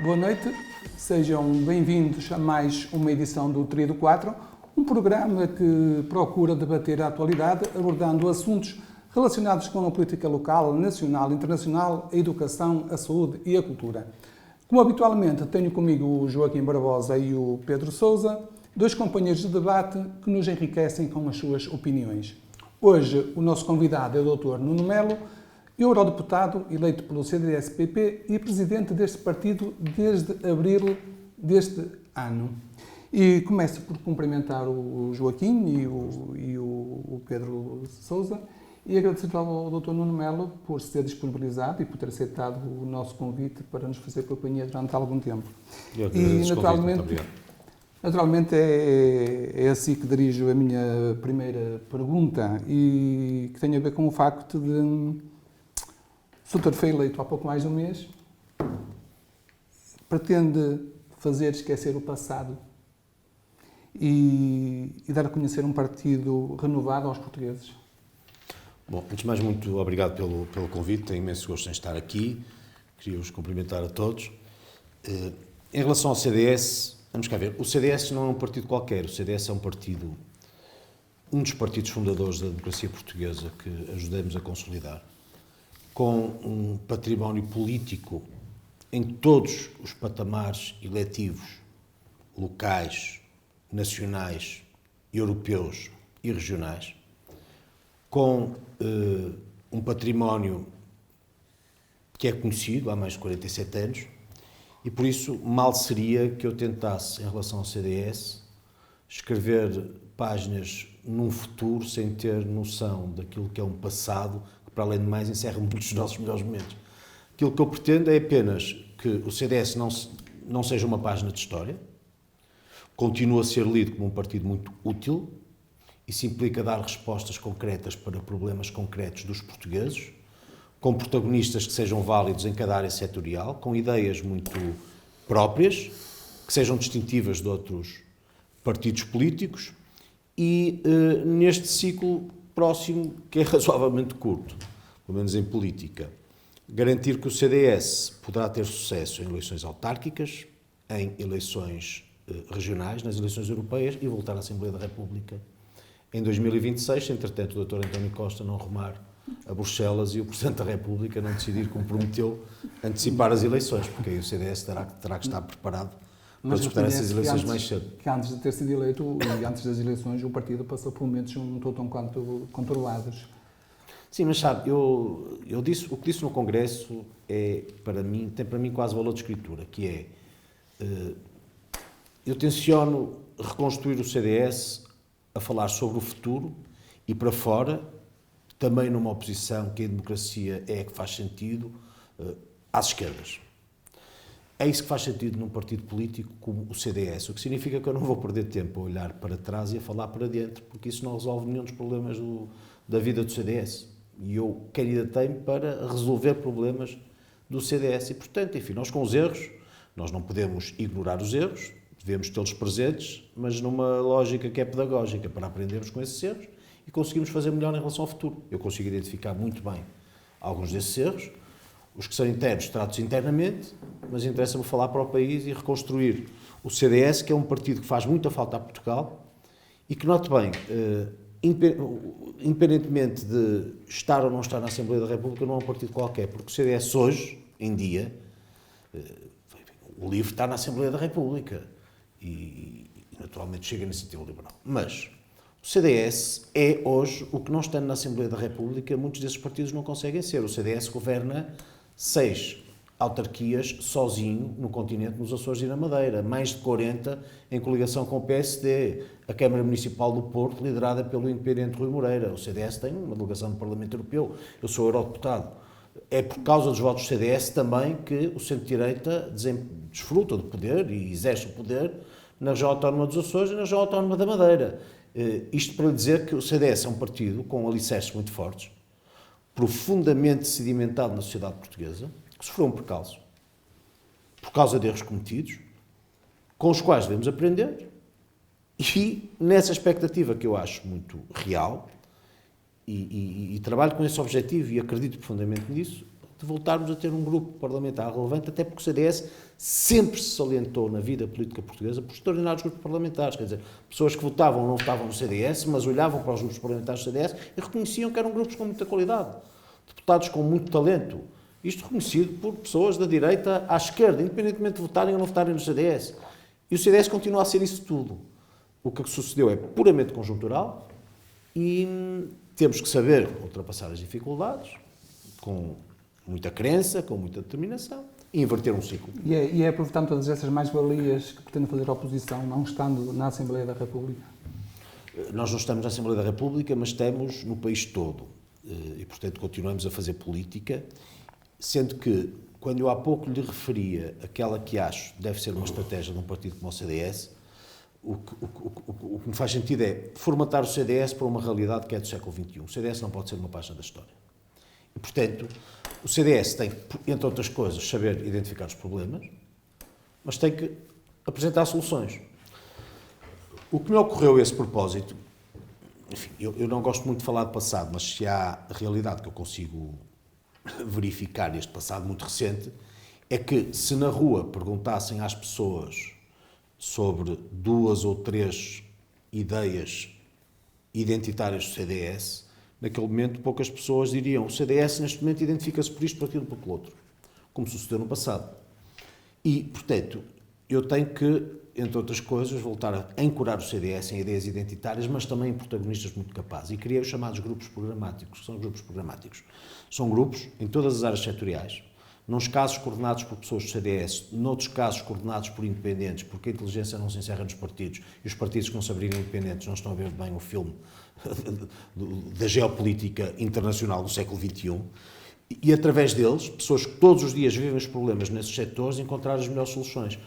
Boa noite, sejam bem-vindos a mais uma edição do Tríado 4, um programa que procura debater a atualidade, abordando assuntos relacionados com a política local, nacional, internacional, a educação, a saúde e a cultura. Como habitualmente, tenho comigo o Joaquim Barbosa e o Pedro Sousa, dois companheiros de debate que nos enriquecem com as suas opiniões. Hoje, o nosso convidado é o Dr. Nuno Melo, eurodeputado eleito pelo CDS-PP e presidente deste partido desde abril deste ano. E começo por cumprimentar o Joaquim e o Pedro Sousa e agradecer ao Dr. Nuno Melo por se ter disponibilizado e por ter aceitado o nosso convite para nos fazer companhia durante algum tempo. E naturalmente é assim que dirijo a minha primeira pergunta e que tem a ver com o facto de o Dr. foi eleito há pouco mais de um mês, pretende fazer esquecer o passado e dar a conhecer um partido renovado aos portugueses. Bom, antes de mais, muito obrigado pelo convite, tenho imenso gosto em estar aqui, queria-os cumprimentar a todos. Em relação ao CDS, vamos cá ver, o CDS não é um partido qualquer, o CDS é um dos partidos fundadores da democracia portuguesa que ajudamos a consolidar, com um património político em todos os patamares eletivos, locais, nacionais, europeus e regionais, com um património que é conhecido há mais de 47 anos e, por isso, mal seria que eu tentasse, em relação ao CDS, escrever páginas num futuro sem ter noção daquilo que é um passado que, para além de mais, encerra muitos dos nossos melhores momentos. Aquilo que eu pretendo é apenas que o CDS não seja uma página de história, continue a ser lido como um partido muito útil. Isso implica dar respostas concretas para problemas concretos dos portugueses, com protagonistas que sejam válidos em cada área setorial, com ideias muito próprias, que sejam distintivas de outros partidos políticos e neste ciclo próximo, que é razoavelmente curto, pelo menos em política, garantir que o CDS poderá ter sucesso em eleições autárquicas, em eleições regionais, nas eleições europeias e voltar à Assembleia da República em 2026, se entretanto o Dr. António Costa não rumar a Bruxelas e o Presidente da República não decidir, como prometeu, antecipar as eleições, porque aí o CDS terá que estar preparado para disputar essas eleições mais cedo. Que antes de ter sido eleito e antes das eleições o partido passou por momentos um tanto quanto controlados. Sim, mas sabe, o que disse no Congresso tem para mim quase valor de escritura, que é, eu tenciono reconstruir o CDS a falar sobre o futuro e para fora, também numa oposição que a democracia é que faz sentido, às esquerdas. É isso que faz sentido num partido político como o CDS, o que significa que eu não vou perder tempo a olhar para trás e a falar para dentro, porque isso não resolve nenhum dos problemas da vida do CDS. E eu candidatei-me para resolver problemas do CDS. E, portanto, enfim, nós com os erros, nós não podemos ignorar os erros, devemos tê-los presentes, mas numa lógica que é pedagógica, para aprendermos com esses erros e conseguirmos fazer melhor em relação ao futuro. Eu consigo identificar muito bem alguns desses erros. Os que são internos, trato-os internamente, mas interessa-me falar para o país e reconstruir o CDS, que é um partido que faz muita falta a Portugal e que, note bem, independentemente de estar ou não estar na Assembleia da República, não é um partido qualquer, porque o CDS hoje, em dia, o LIVRE está na Assembleia da República e naturalmente chega na iniciativa liberal. Mas o CDS é hoje o que não estando na Assembleia da República, muitos desses partidos não conseguem ser. O CDS governa 6 autarquias sozinho no continente, nos Açores e na Madeira, mais de 40 em coligação com o PSD, a Câmara Municipal do Porto, liderada pelo independente Rui Moreira. O CDS tem uma delegação no Parlamento Europeu, eu sou eurodeputado. É por causa dos votos do CDS também que o centro-direita desfruta do poder e exerce o poder na região autónoma dos Açores e na região autónoma da Madeira. Isto para dizer que o CDS é um partido com alicerces muito fortes, profundamente sedimentado na sociedade portuguesa, que sofreu um percalço, por causa de erros cometidos, com os quais devemos aprender, e nessa expectativa que eu acho muito real, e trabalho com esse objetivo e acredito profundamente nisso, de voltarmos a ter um grupo parlamentar relevante, até porque o CDS sempre se salientou na vida política portuguesa por extraordinários grupos parlamentares, quer dizer, pessoas que votavam ou não votavam no CDS, mas olhavam para os grupos parlamentares do CDS e reconheciam que eram grupos com muita qualidade, deputados com muito talento, isto reconhecido por pessoas da direita à esquerda, independentemente de votarem ou não votarem no CDS. E o CDS continua a ser isso tudo. O que sucedeu é puramente conjuntural e temos que saber ultrapassar as dificuldades com muita crença, com muita determinação e inverter um ciclo. E é aproveitando todas essas mais-valias que pretende fazer a oposição, não estando na Assembleia da República? Nós não estamos na Assembleia da República, mas estamos no país todo. E, portanto, continuamos a fazer política, sendo que, quando eu há pouco lhe referia aquela que acho deve ser uma estratégia de um partido como o CDS, o que me faz sentido é formatar o CDS para uma realidade que é do século XXI. O CDS não pode ser uma página da história. E, portanto, o CDS tem, entre outras coisas, saber identificar os problemas, mas tem que apresentar soluções. O que me ocorreu a esse propósito, enfim, eu não gosto muito de falar de passado, mas se há a realidade que eu consigo verificar neste passado muito recente, é que se na rua perguntassem às pessoas sobre 2 ou 3 ideias identitárias do CDS, naquele momento poucas pessoas diriam o CDS neste momento identifica-se por isto, por aquilo, por outro, como sucedeu no passado. E, portanto, eu tenho que, entre outras coisas, voltar a ancorar o CDS em ideias identitárias, mas também em protagonistas muito capazes. E criei os chamados grupos programáticos, que são grupos programáticos. São grupos em todas as áreas setoriais, nos casos coordenados por pessoas do CDS, noutros casos coordenados por independentes, porque a inteligência não se encerra nos partidos, e os partidos que não se abrirem independentes não estão a ver bem o filme da geopolítica internacional do século XXI, e através deles, pessoas que todos os dias vivem os problemas nesses setores, encontrar as melhores soluções.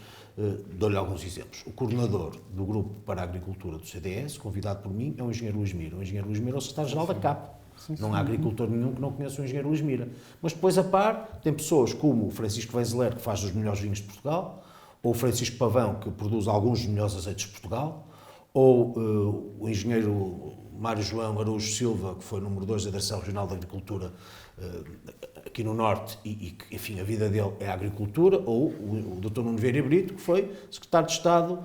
Dou-lhe alguns exemplos. O coordenador do Grupo para a Agricultura do CDS, convidado por mim, é o engenheiro Luís Mira. O engenheiro Luís Mira é o secretário-geral da CAP. Não há agricultor nenhum que não conheça o engenheiro Luís Mira. Mas depois, a par, tem pessoas como o Francisco Wenzeler, que faz os melhores vinhos de Portugal, ou o Francisco Pavão, que produz alguns dos melhores azeites de Portugal, ou o engenheiro Mário João Araújo Silva, que foi número 2 da Direção Regional da Agricultura aqui no Norte, e enfim, a vida dele é a agricultura, ou o Dr. Nuno Vieira Brito, que foi secretário de Estado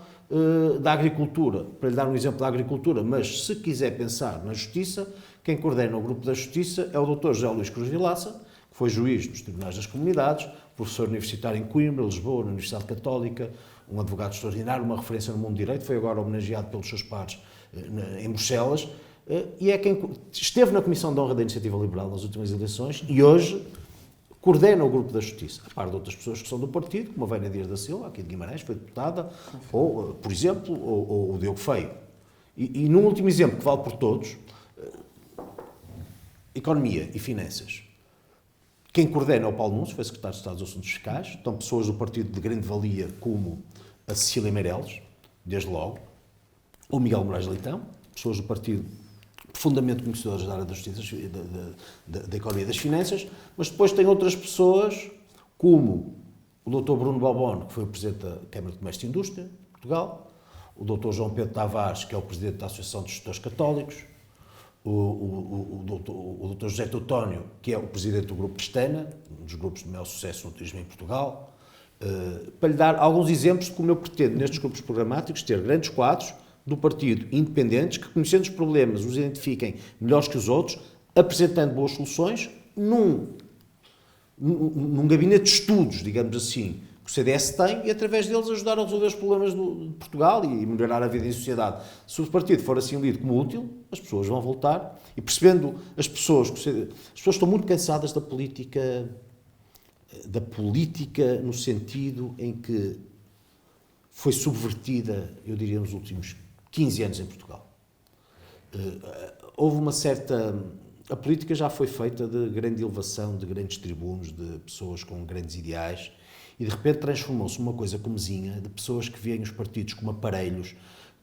da Agricultura, para lhe dar um exemplo da agricultura, mas se quiser pensar na Justiça, quem coordena o Grupo da Justiça é o Dr. José Luís Cruz Vilaça, que foi juiz nos Tribunais das Comunidades, professor universitário em Coimbra, Lisboa, na Universidade Católica, um advogado extraordinário, uma referência no mundo do direito, foi agora homenageado pelos seus pares em Bruxelas, e é quem esteve na Comissão de Honra da Iniciativa Liberal nas últimas eleições e hoje coordena o Grupo da Justiça, a par de outras pessoas que são do partido, como a Vânia Dias da Silva, aqui de Guimarães, foi deputada, ou, por exemplo, ou o Diogo Feio. E num último exemplo, que vale por todos, economia e finanças. Quem coordena é o Paulo Nunes, foi secretário de Estado dos Assuntos Fiscais, estão pessoas do partido de grande valia, como a Cecília Meirelles, desde logo, ou Miguel Moraes Leitão, pessoas do partido profundamente conhecedoras da área da justiça, da economia e das finanças, mas depois tem outras pessoas, como o Dr. Bruno Balbone, que foi o Presidente da Câmara de Comércio e Indústria de Portugal, o Dr. João Pedro Tavares, que é o Presidente da Associação dos Gestores Católicos, o Dr. José Teutónio, que é o Presidente do Grupo Pestana, um dos grupos de maior sucesso no turismo em Portugal, para lhe dar alguns exemplos de como eu pretendo, nestes grupos programáticos, ter grandes quadros do partido independentes que, conhecendo os problemas, os identifiquem melhores que os outros, apresentando boas soluções num gabinete de estudos, digamos assim, que o CDS tem, e através deles ajudar a resolver os problemas de Portugal e melhorar a vida em sociedade. Se o partido for assim lido como útil, as pessoas vão voltar e percebendo as pessoas estão muito cansadas da política no sentido em que foi subvertida, eu diria, nos últimos 15 anos em Portugal. Houve uma certa... A política já foi feita de grande elevação, de grandes tribunos, de pessoas com grandes ideais, e de repente transformou-se numa coisa comezinha de pessoas que veem os partidos como aparelhos,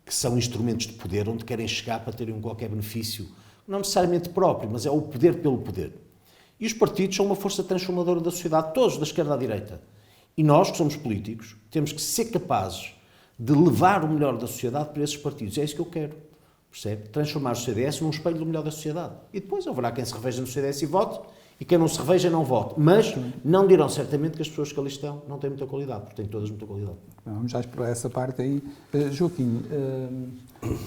que são instrumentos de poder, onde querem chegar para terem qualquer benefício, não necessariamente próprio, mas é o poder pelo poder. E os partidos são uma força transformadora da sociedade, todos, da esquerda à direita. E nós, que somos políticos, temos que ser capazes de levar o melhor da sociedade para esses partidos. É isso que eu quero. percebe? Transformar o CDS num espelho do melhor da sociedade. E depois haverá quem se reveja no CDS e vote, e quem não se reveja não vote. Mas não dirão certamente que as pessoas que ali estão não têm muita qualidade, porque têm todas muita qualidade. Vamos já explorar essa parte aí. Joaquim,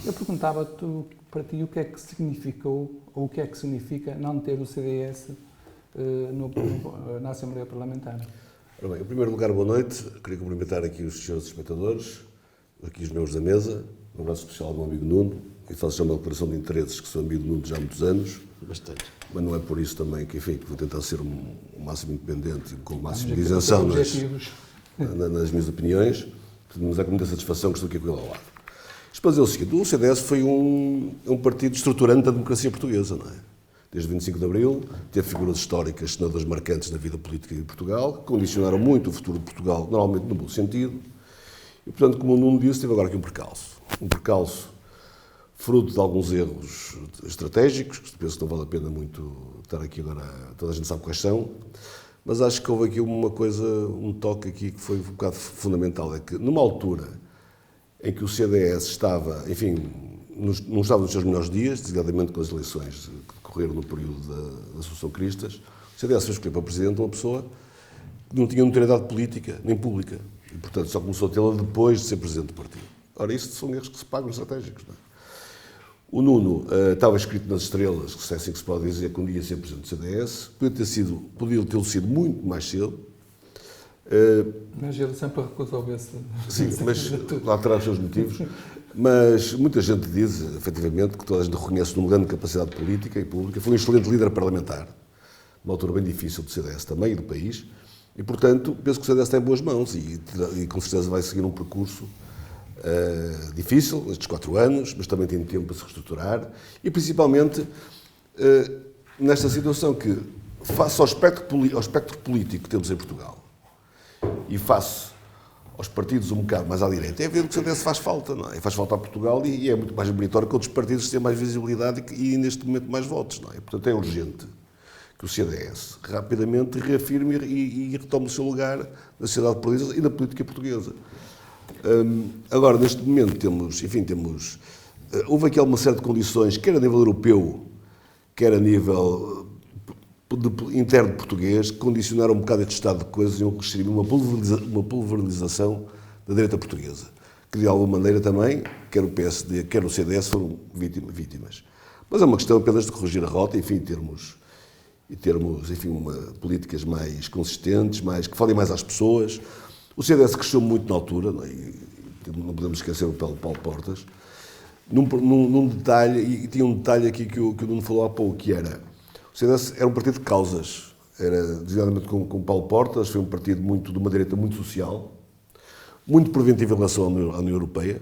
eu perguntava-te para ti o que é que significou, ou o que é que significa não ter o CDS na Assembleia Parlamentar. Ora bem, em primeiro lugar, boa noite. Queria cumprimentar aqui os senhores espectadores, aqui os membros da mesa, um abraço especial ao meu amigo Nuno, e faço já uma declaração de interesses, que sou amigo do Nuno já há muitos anos. Bastante. Mas não é por isso também que, enfim, que vou tentar ser o máximo independente e com o máximo de isenção nas minhas opiniões. Mas é com muita satisfação que estou aqui com ele ao lado. Isto para dizer o seguinte, o CDS foi um partido estruturante da democracia portuguesa, não é? Desde 25 de Abril, teve figuras históricas, senadores marcantes na vida política de Portugal, que condicionaram muito o futuro de Portugal, normalmente no bom sentido. E, portanto, como o Nuno disse, teve agora aqui um percalço. Um percalço fruto de alguns erros estratégicos, que penso que não vale a pena muito estar aqui agora, toda a gente sabe quais são, mas acho que houve aqui uma coisa, um toque aqui que foi um bocado fundamental, é que numa altura em que o CDS estava, enfim, não estava nos seus melhores dias, designadamente com as eleições que decorreram no período da Associação Cristas, o CDS fez escolher para Presidente uma pessoa que não tinha notoriedade política, nem pública, e portanto só começou a tê-la depois de ser Presidente do partido. Ora, isso são erros que se pagam estratégicos, não é? O Nuno estava escrito nas estrelas, que é assim que se pode dizer, que um dia ia ser Presidente do CDS, podia ter sido muito mais cedo. Mas ele sempre recusou esse... Sim, mas lá terá os seus motivos. Mas muita gente diz, efetivamente, que toda a gente reconhece uma grande capacidade política e pública. Foi um excelente líder parlamentar, numa altura bem difícil do CDS também e do país. E, portanto, penso que o CDS está em boas mãos e com certeza vai seguir um percurso difícil, estes 4 anos, mas também tem tempo para se reestruturar e, principalmente, nesta situação que, face ao espectro político que temos em Portugal e face aos partidos um bocado mais à direita, é ver que o CDS faz falta, não é? Faz falta a Portugal e é muito mais meritório que outros partidos que têm mais visibilidade e, neste momento, mais votos, não é? Portanto, é urgente que o CDS rapidamente reafirme e retome o seu lugar na sociedade portuguesa e na política portuguesa. Agora, neste momento, houve aqui alguma série de condições, quer a nível europeu, quer a nível interno português, que condicionaram um bocado este estado de coisas e uma pulverização da direita portuguesa, que de alguma maneira também, quer o PSD, quer o CDS, foram vítimas. Mas é uma questão apenas de corrigir a rota, enfim, termos políticas mais consistentes, que falem mais às pessoas. O CDS cresceu muito na altura, não é? E não podemos esquecer o Paulo Portas, num detalhe, e tinha um detalhe aqui que o Nuno falou há pouco, que era, o CDS era um partido de causas, era, designadamente com o Paulo Portas, foi um partido de uma direita muito social, muito preventivo em relação à União Europeia,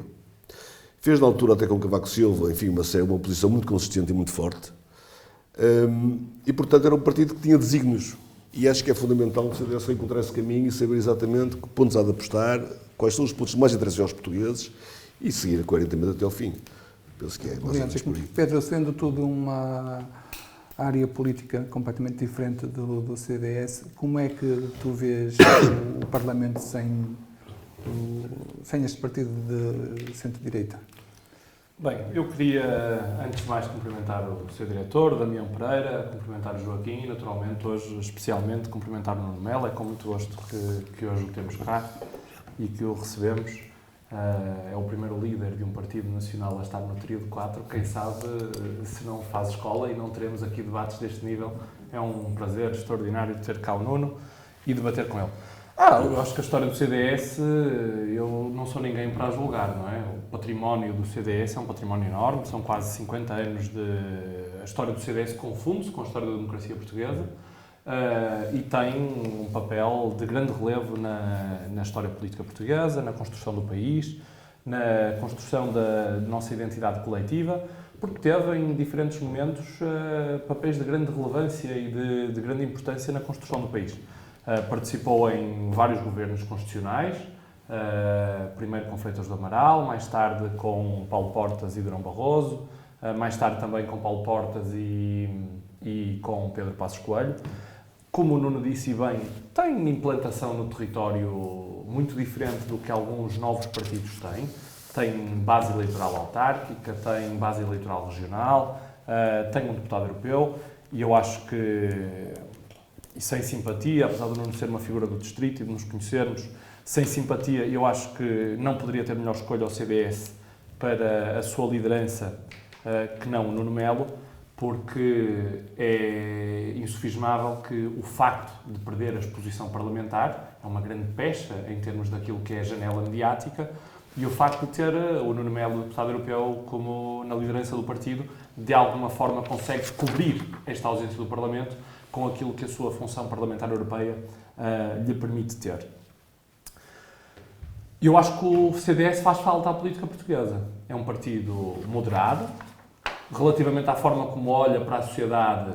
fez na altura até com Cavaco Silva, enfim, uma posição muito consistente e muito forte, e portanto era um partido que tinha desígnios. E acho que é fundamental que o CDS encontrar esse caminho e saber exatamente que pontos há de apostar, quais são os pontos mais interessantes aos portugueses e seguir coerentemente até ao fim. Penso que é mais ou menos por aí. Pedro, sendo tudo uma área política completamente diferente do CDS, como é que tu vês o Parlamento sem este partido de centro-direita? Bem, eu queria, antes de mais, cumprimentar o seu diretor, Damião Pereira, cumprimentar o Joaquim e, naturalmente, hoje, especialmente, cumprimentar o Nuno Melo. É com muito gosto que hoje o temos cá e que o recebemos. É o primeiro líder de um partido nacional a estar no trio de 4. Quem sabe se não faz escola e não teremos aqui debates deste nível. É um prazer extraordinário ter cá o Nuno e debater com ele. Eu acho que a história do CDS, eu não sou ninguém para a julgar, não é? O património do CDS é um património enorme, são quase 50 anos A história do CDS confunde-se com a história da democracia portuguesa e tem um papel de grande relevo na história política portuguesa, na construção do país, na construção da nossa identidade coletiva, porque teve, em diferentes momentos, papéis de grande relevância e de grande importância na construção do país. Participou em vários governos constitucionais, primeiro com Freitas do Amaral, mais tarde com Paulo Portas e Durão Barroso, mais tarde também com Paulo Portas e com Pedro Passos Coelho. Como o Nuno disse bem, tem implantação no território muito diferente do que alguns novos partidos têm. tem base eleitoral autárquica, tem base eleitoral regional, tem um deputado europeu, e eu acho que, e sem simpatia, apesar de não ser uma figura do distrito e de nos conhecermos, sem simpatia, eu acho que não poderia ter melhor escolha ao CDS para a sua liderança que não o Nuno Melo, porque é insufismável que o facto de perder a exposição parlamentar é uma grande pecha em termos daquilo que é a janela mediática, e o facto de ter o Nuno Melo, deputado europeu, como na liderança do partido, de alguma forma consegue cobrir esta ausência do Parlamento com aquilo que a sua função parlamentar europeia lhe permite ter. Eu acho que o CDS faz falta à política portuguesa. É um partido moderado, relativamente à forma como olha para a sociedade,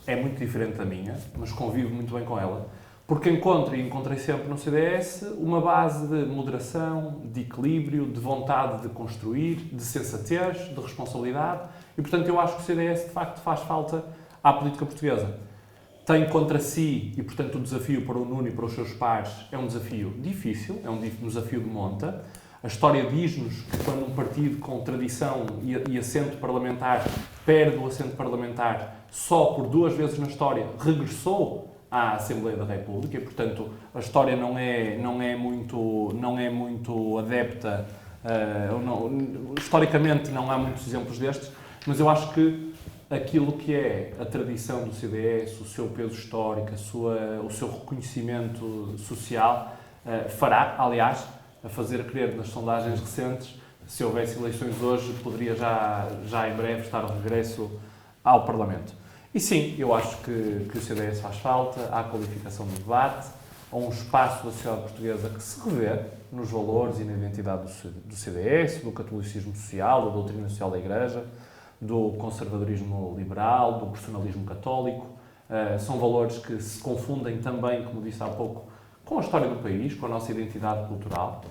é muito diferente da minha, mas convivo muito bem com ela, porque encontrei sempre no CDS uma base de moderação, de equilíbrio, de vontade de construir, de sensatez, de responsabilidade, e portanto eu acho que o CDS de facto faz falta à política portuguesa. Tem contra si, e portanto o desafio para o Nuno e para os seus pares é um desafio difícil, é um desafio de monta. A história diz-nos que quando um partido com tradição e assento parlamentar perde o assento parlamentar, só por 2 vezes na história regressou à Assembleia da República, e portanto a história não é muito adepta, historicamente não há muitos exemplos destes, mas eu acho que aquilo que é a tradição do CDS, o seu peso histórico, o seu reconhecimento social, fará, aliás, a fazer crer nas sondagens recentes, se houvesse eleições hoje, poderia já em breve estar de regresso ao Parlamento. E sim, eu acho que o CDS faz falta, há qualificação do debate, há um espaço da sociedade portuguesa que se revê nos valores e na identidade do CDS, do catolicismo social, da doutrina social da Igreja, do conservadorismo liberal, do personalismo católico. São valores que se confundem também, como disse há pouco, com a história do país, com a nossa identidade cultural,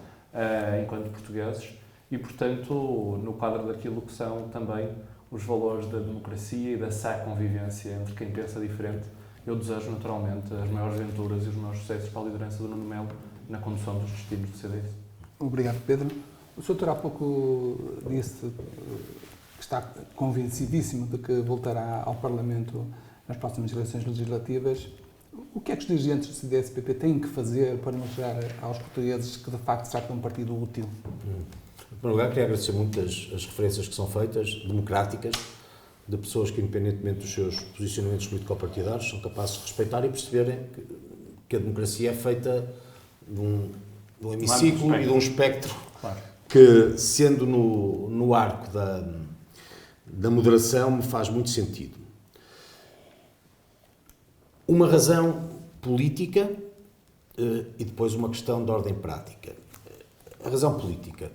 enquanto portugueses, e, portanto, no quadro daquilo que são também os valores da democracia e da sã convivência entre quem pensa diferente, eu desejo, naturalmente, as maiores venturas e os maiores sucessos para a liderança do Nuno Melo na condução dos destinos do CDS. Obrigado, Pedro. O Sr. Doutor há pouco disse que está convencidíssimo de que voltará ao Parlamento nas próximas eleições legislativas. O que é que os dirigentes do CDS-PP têm que fazer para mostrar aos portugueses que, de facto, se trata de um partido útil? Em primeiro lugar, queria agradecer muito as referências que são feitas, democráticas, de pessoas que, independentemente dos seus posicionamentos político-partidários, são capazes de respeitar e perceberem que a democracia é feita de um hemiciclo e de um espectro, claro, que, sendo no arco da moderação, me faz muito sentido. Uma razão política e depois uma questão de ordem prática. A razão política.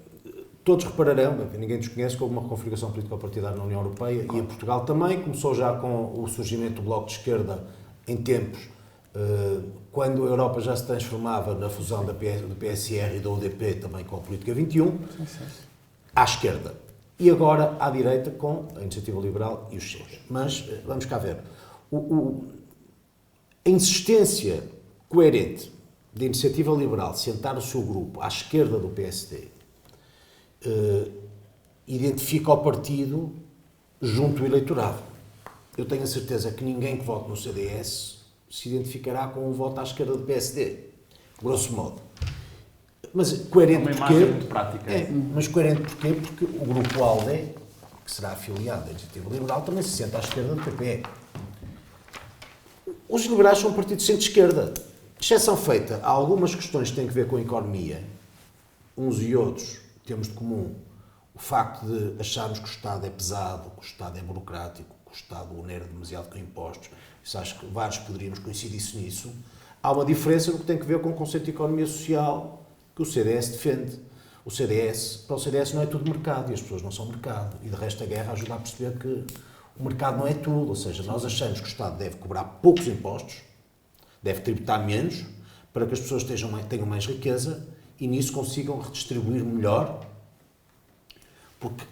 Todos repararão, ninguém desconhece que houve uma reconfiguração político-partidária na União Europeia e em Portugal também. Começou já com o surgimento do Bloco de Esquerda em tempos, quando a Europa já se transformava na fusão do PSR e da UDP, também com a Política 21, à esquerda. E agora à direita com a Iniciativa Liberal e o Chega. Mas vamos cá ver. A insistência coerente da Iniciativa Liberal sentar o seu grupo à esquerda do PSD identifica o partido junto ao eleitorado. Eu tenho a certeza que ninguém que vote no CDS se identificará com um voto à esquerda do PSD, grosso modo. Mas coerente porquê? Muito prática. Mas coerente porquê? Porque o grupo ALDE, que será afiliado da Iniciativa Liberal, também se senta à esquerda do PP. Os liberais são um partido de centro-esquerda. Exceção feita a algumas questões que têm a ver com a economia, uns e outros temos de comum o facto de acharmos que o Estado é pesado, que o Estado é burocrático, que o Estado onera demasiado com impostos. Isso acho que vários poderíamos coincidir nisso. Há uma diferença no que tem a ver com o conceito de economia social que o CDS defende. Para o CDS não é tudo mercado e as pessoas não são mercado. E de resto a guerra ajuda a perceber que o mercado não é tudo. Ou seja, nós achamos que o Estado deve cobrar poucos impostos, deve tributar menos, para que as pessoas tenham mais riqueza e nisso consigam redistribuir melhor, porque,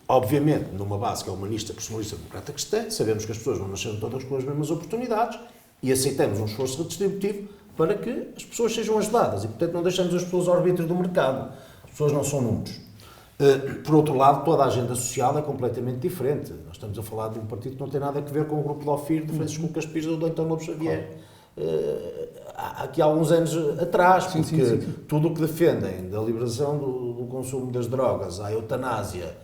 obviamente, numa base que é humanista, personalista, democrata cristã, sabemos que as pessoas não nasceram todas com as mesmas oportunidades e aceitamos um esforço redistributivo para que as pessoas sejam ajudadas e, portanto, não deixamos as pessoas ao arbítrio do mercado. As pessoas não são números. Por outro lado, toda a agenda social é completamente diferente. Nós estamos a falar de um partido que não tem nada a ver com o grupo de Ofir, de Francisco Caspires ou do António Lobo Xavier. Aqui há alguns anos atrás, porque tudo o que defendem, da liberação do consumo das drogas, à eutanásia,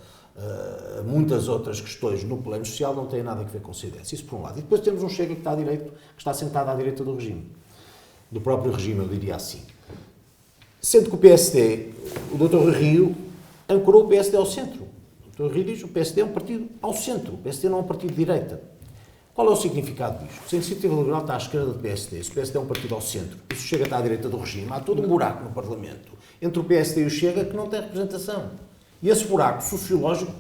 muitas outras questões no plano social, não tem nada a ver com o CDS. Isso por um lado. E depois temos um Chega que está à direita, que está sentado à direita do regime. Do próprio regime, eu diria assim. Sendo que o PSD, o Dr. Rui Rio, ancorou o PSD ao centro. O Dr. Rui diz que o PSD é um partido ao centro. O PSD não é um partido de direita. Qual é o significado disto? Se a Iniciativa Liberal está à esquerda do PSD, se o PSD é um partido ao centro, e se o Chega está à direita do regime, há todo um buraco no Parlamento entre o PSD e o Chega que não tem representação. E esse buraco sociológico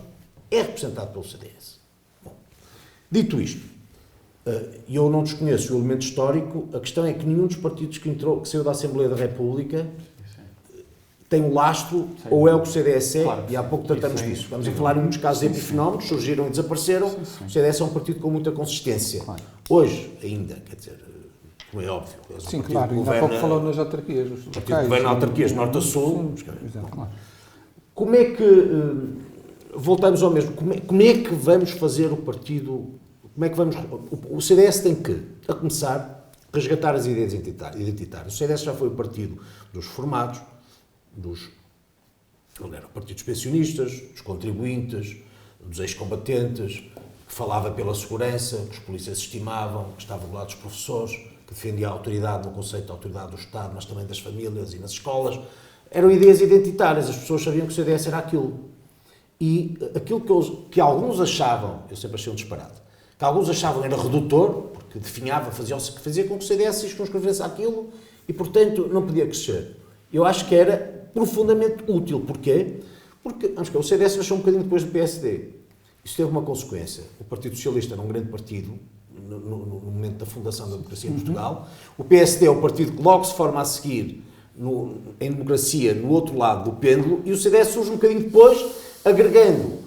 é representado pelo CDS. Bom, dito isto, e eu não desconheço o elemento histórico, a questão é que nenhum dos partidos que saiu da Assembleia da República tem um lastro, ou é o que o CDS é, claro, e há pouco tratamos disso. Estamos a falar de muitos casos de epifenómenos, surgiram e desapareceram. O CDS é um partido com muita consistência. Claro. Hoje, ainda, quer dizer, como é óbvio. Sim, claro, ainda há pouco falou nas autarquias. O partido governa autarquias norte a sul. Como é que, voltamos ao mesmo, como é que vamos fazer o partido, como é que vamos, o CDS tem que, a começar, resgatar as ideias identitárias. O CDS já foi o partido dos formados, o partido dos pensionistas, dos contribuintes, dos ex-combatentes, que falava pela segurança, que os polícias estimavam, que estava do lado dos professores, que defendia a autoridade no conceito de autoridade do Estado, mas também das famílias e nas escolas. Eram ideias identitárias, as pessoas sabiam que o CDS era aquilo. E aquilo que alguns achavam, eu sempre achei um disparate, que alguns achavam era redutor, porque definhava, fazia com que o CDS se circunscrevesse àquilo e, portanto, não podia crescer. Eu acho que era profundamente útil. Porquê? Porque, vamos ver, o CDS nasceu um bocadinho depois do PSD. Isso teve uma consequência. O Partido Socialista era um grande partido no momento da fundação da democracia em Portugal. O PSD é o partido que logo se forma a seguir em democracia no outro lado do pêndulo, e o CDS surge um bocadinho depois, agregando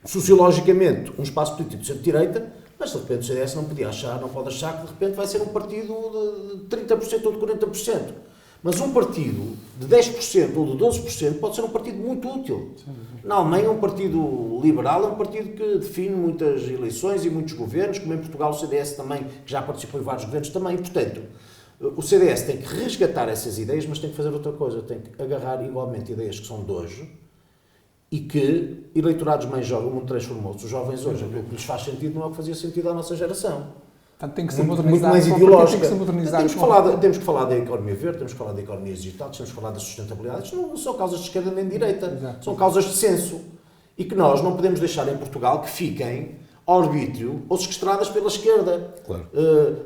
sociologicamente um espaço político de centro-direita, mas de repente o CDS não pode achar que de repente vai ser um partido de 30% ou de 40%. Mas um partido de 10% ou de 12% pode ser um partido muito útil. Na Alemanha, um partido liberal é um partido que define muitas eleições e muitos governos, como em Portugal o CDS também, que já participou em vários governos também. Portanto, o CDS tem que resgatar essas ideias, mas tem que fazer outra coisa. Tem que agarrar igualmente ideias que são de hoje e que eleitorados mais jovens, o mundo transformou-se. Os jovens hoje, aquilo que lhes faz sentido não é o que fazia sentido à nossa geração. Portanto, tem que ser modernizado. Muito mais ideológica. Temos que falar da economia verde, temos que falar da economia digital, temos que falar da sustentabilidade. Isto não são causas de esquerda nem de direita, exato, são causas de senso. E que nós não podemos deixar em Portugal que fiquem ao arbítrio ou sequestradas pela esquerda, claro,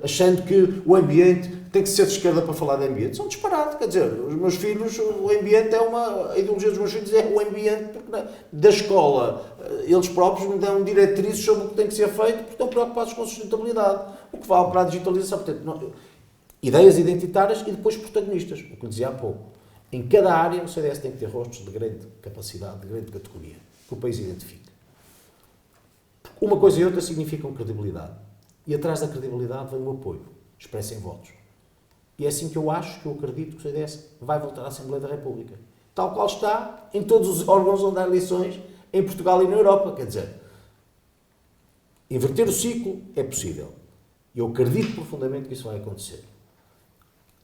achando que o ambiente tem que ser de esquerda para falar de ambiente. São disparados, quer dizer, os meus filhos, o ambiente a ideologia dos meus filhos é o ambiente, porque da escola eles próprios me dão diretrizes sobre o que tem que ser feito, porque estão preocupados com a sustentabilidade, o que vale para a digitalização. Portanto, não, ideias identitárias e depois protagonistas, o que eu dizia há pouco. Em cada área o CDS tem que ter rostos de grande capacidade, de grande categoria, que o país identifica. Uma coisa e outra significam credibilidade. E atrás da credibilidade vem o apoio. Expressem votos. E é assim que eu acho, que eu acredito que o CDS vai voltar à Assembleia da República. Tal qual está em todos os órgãos onde há eleições, em Portugal e na Europa. Quer dizer, inverter o ciclo é possível. E eu acredito profundamente que isso vai acontecer.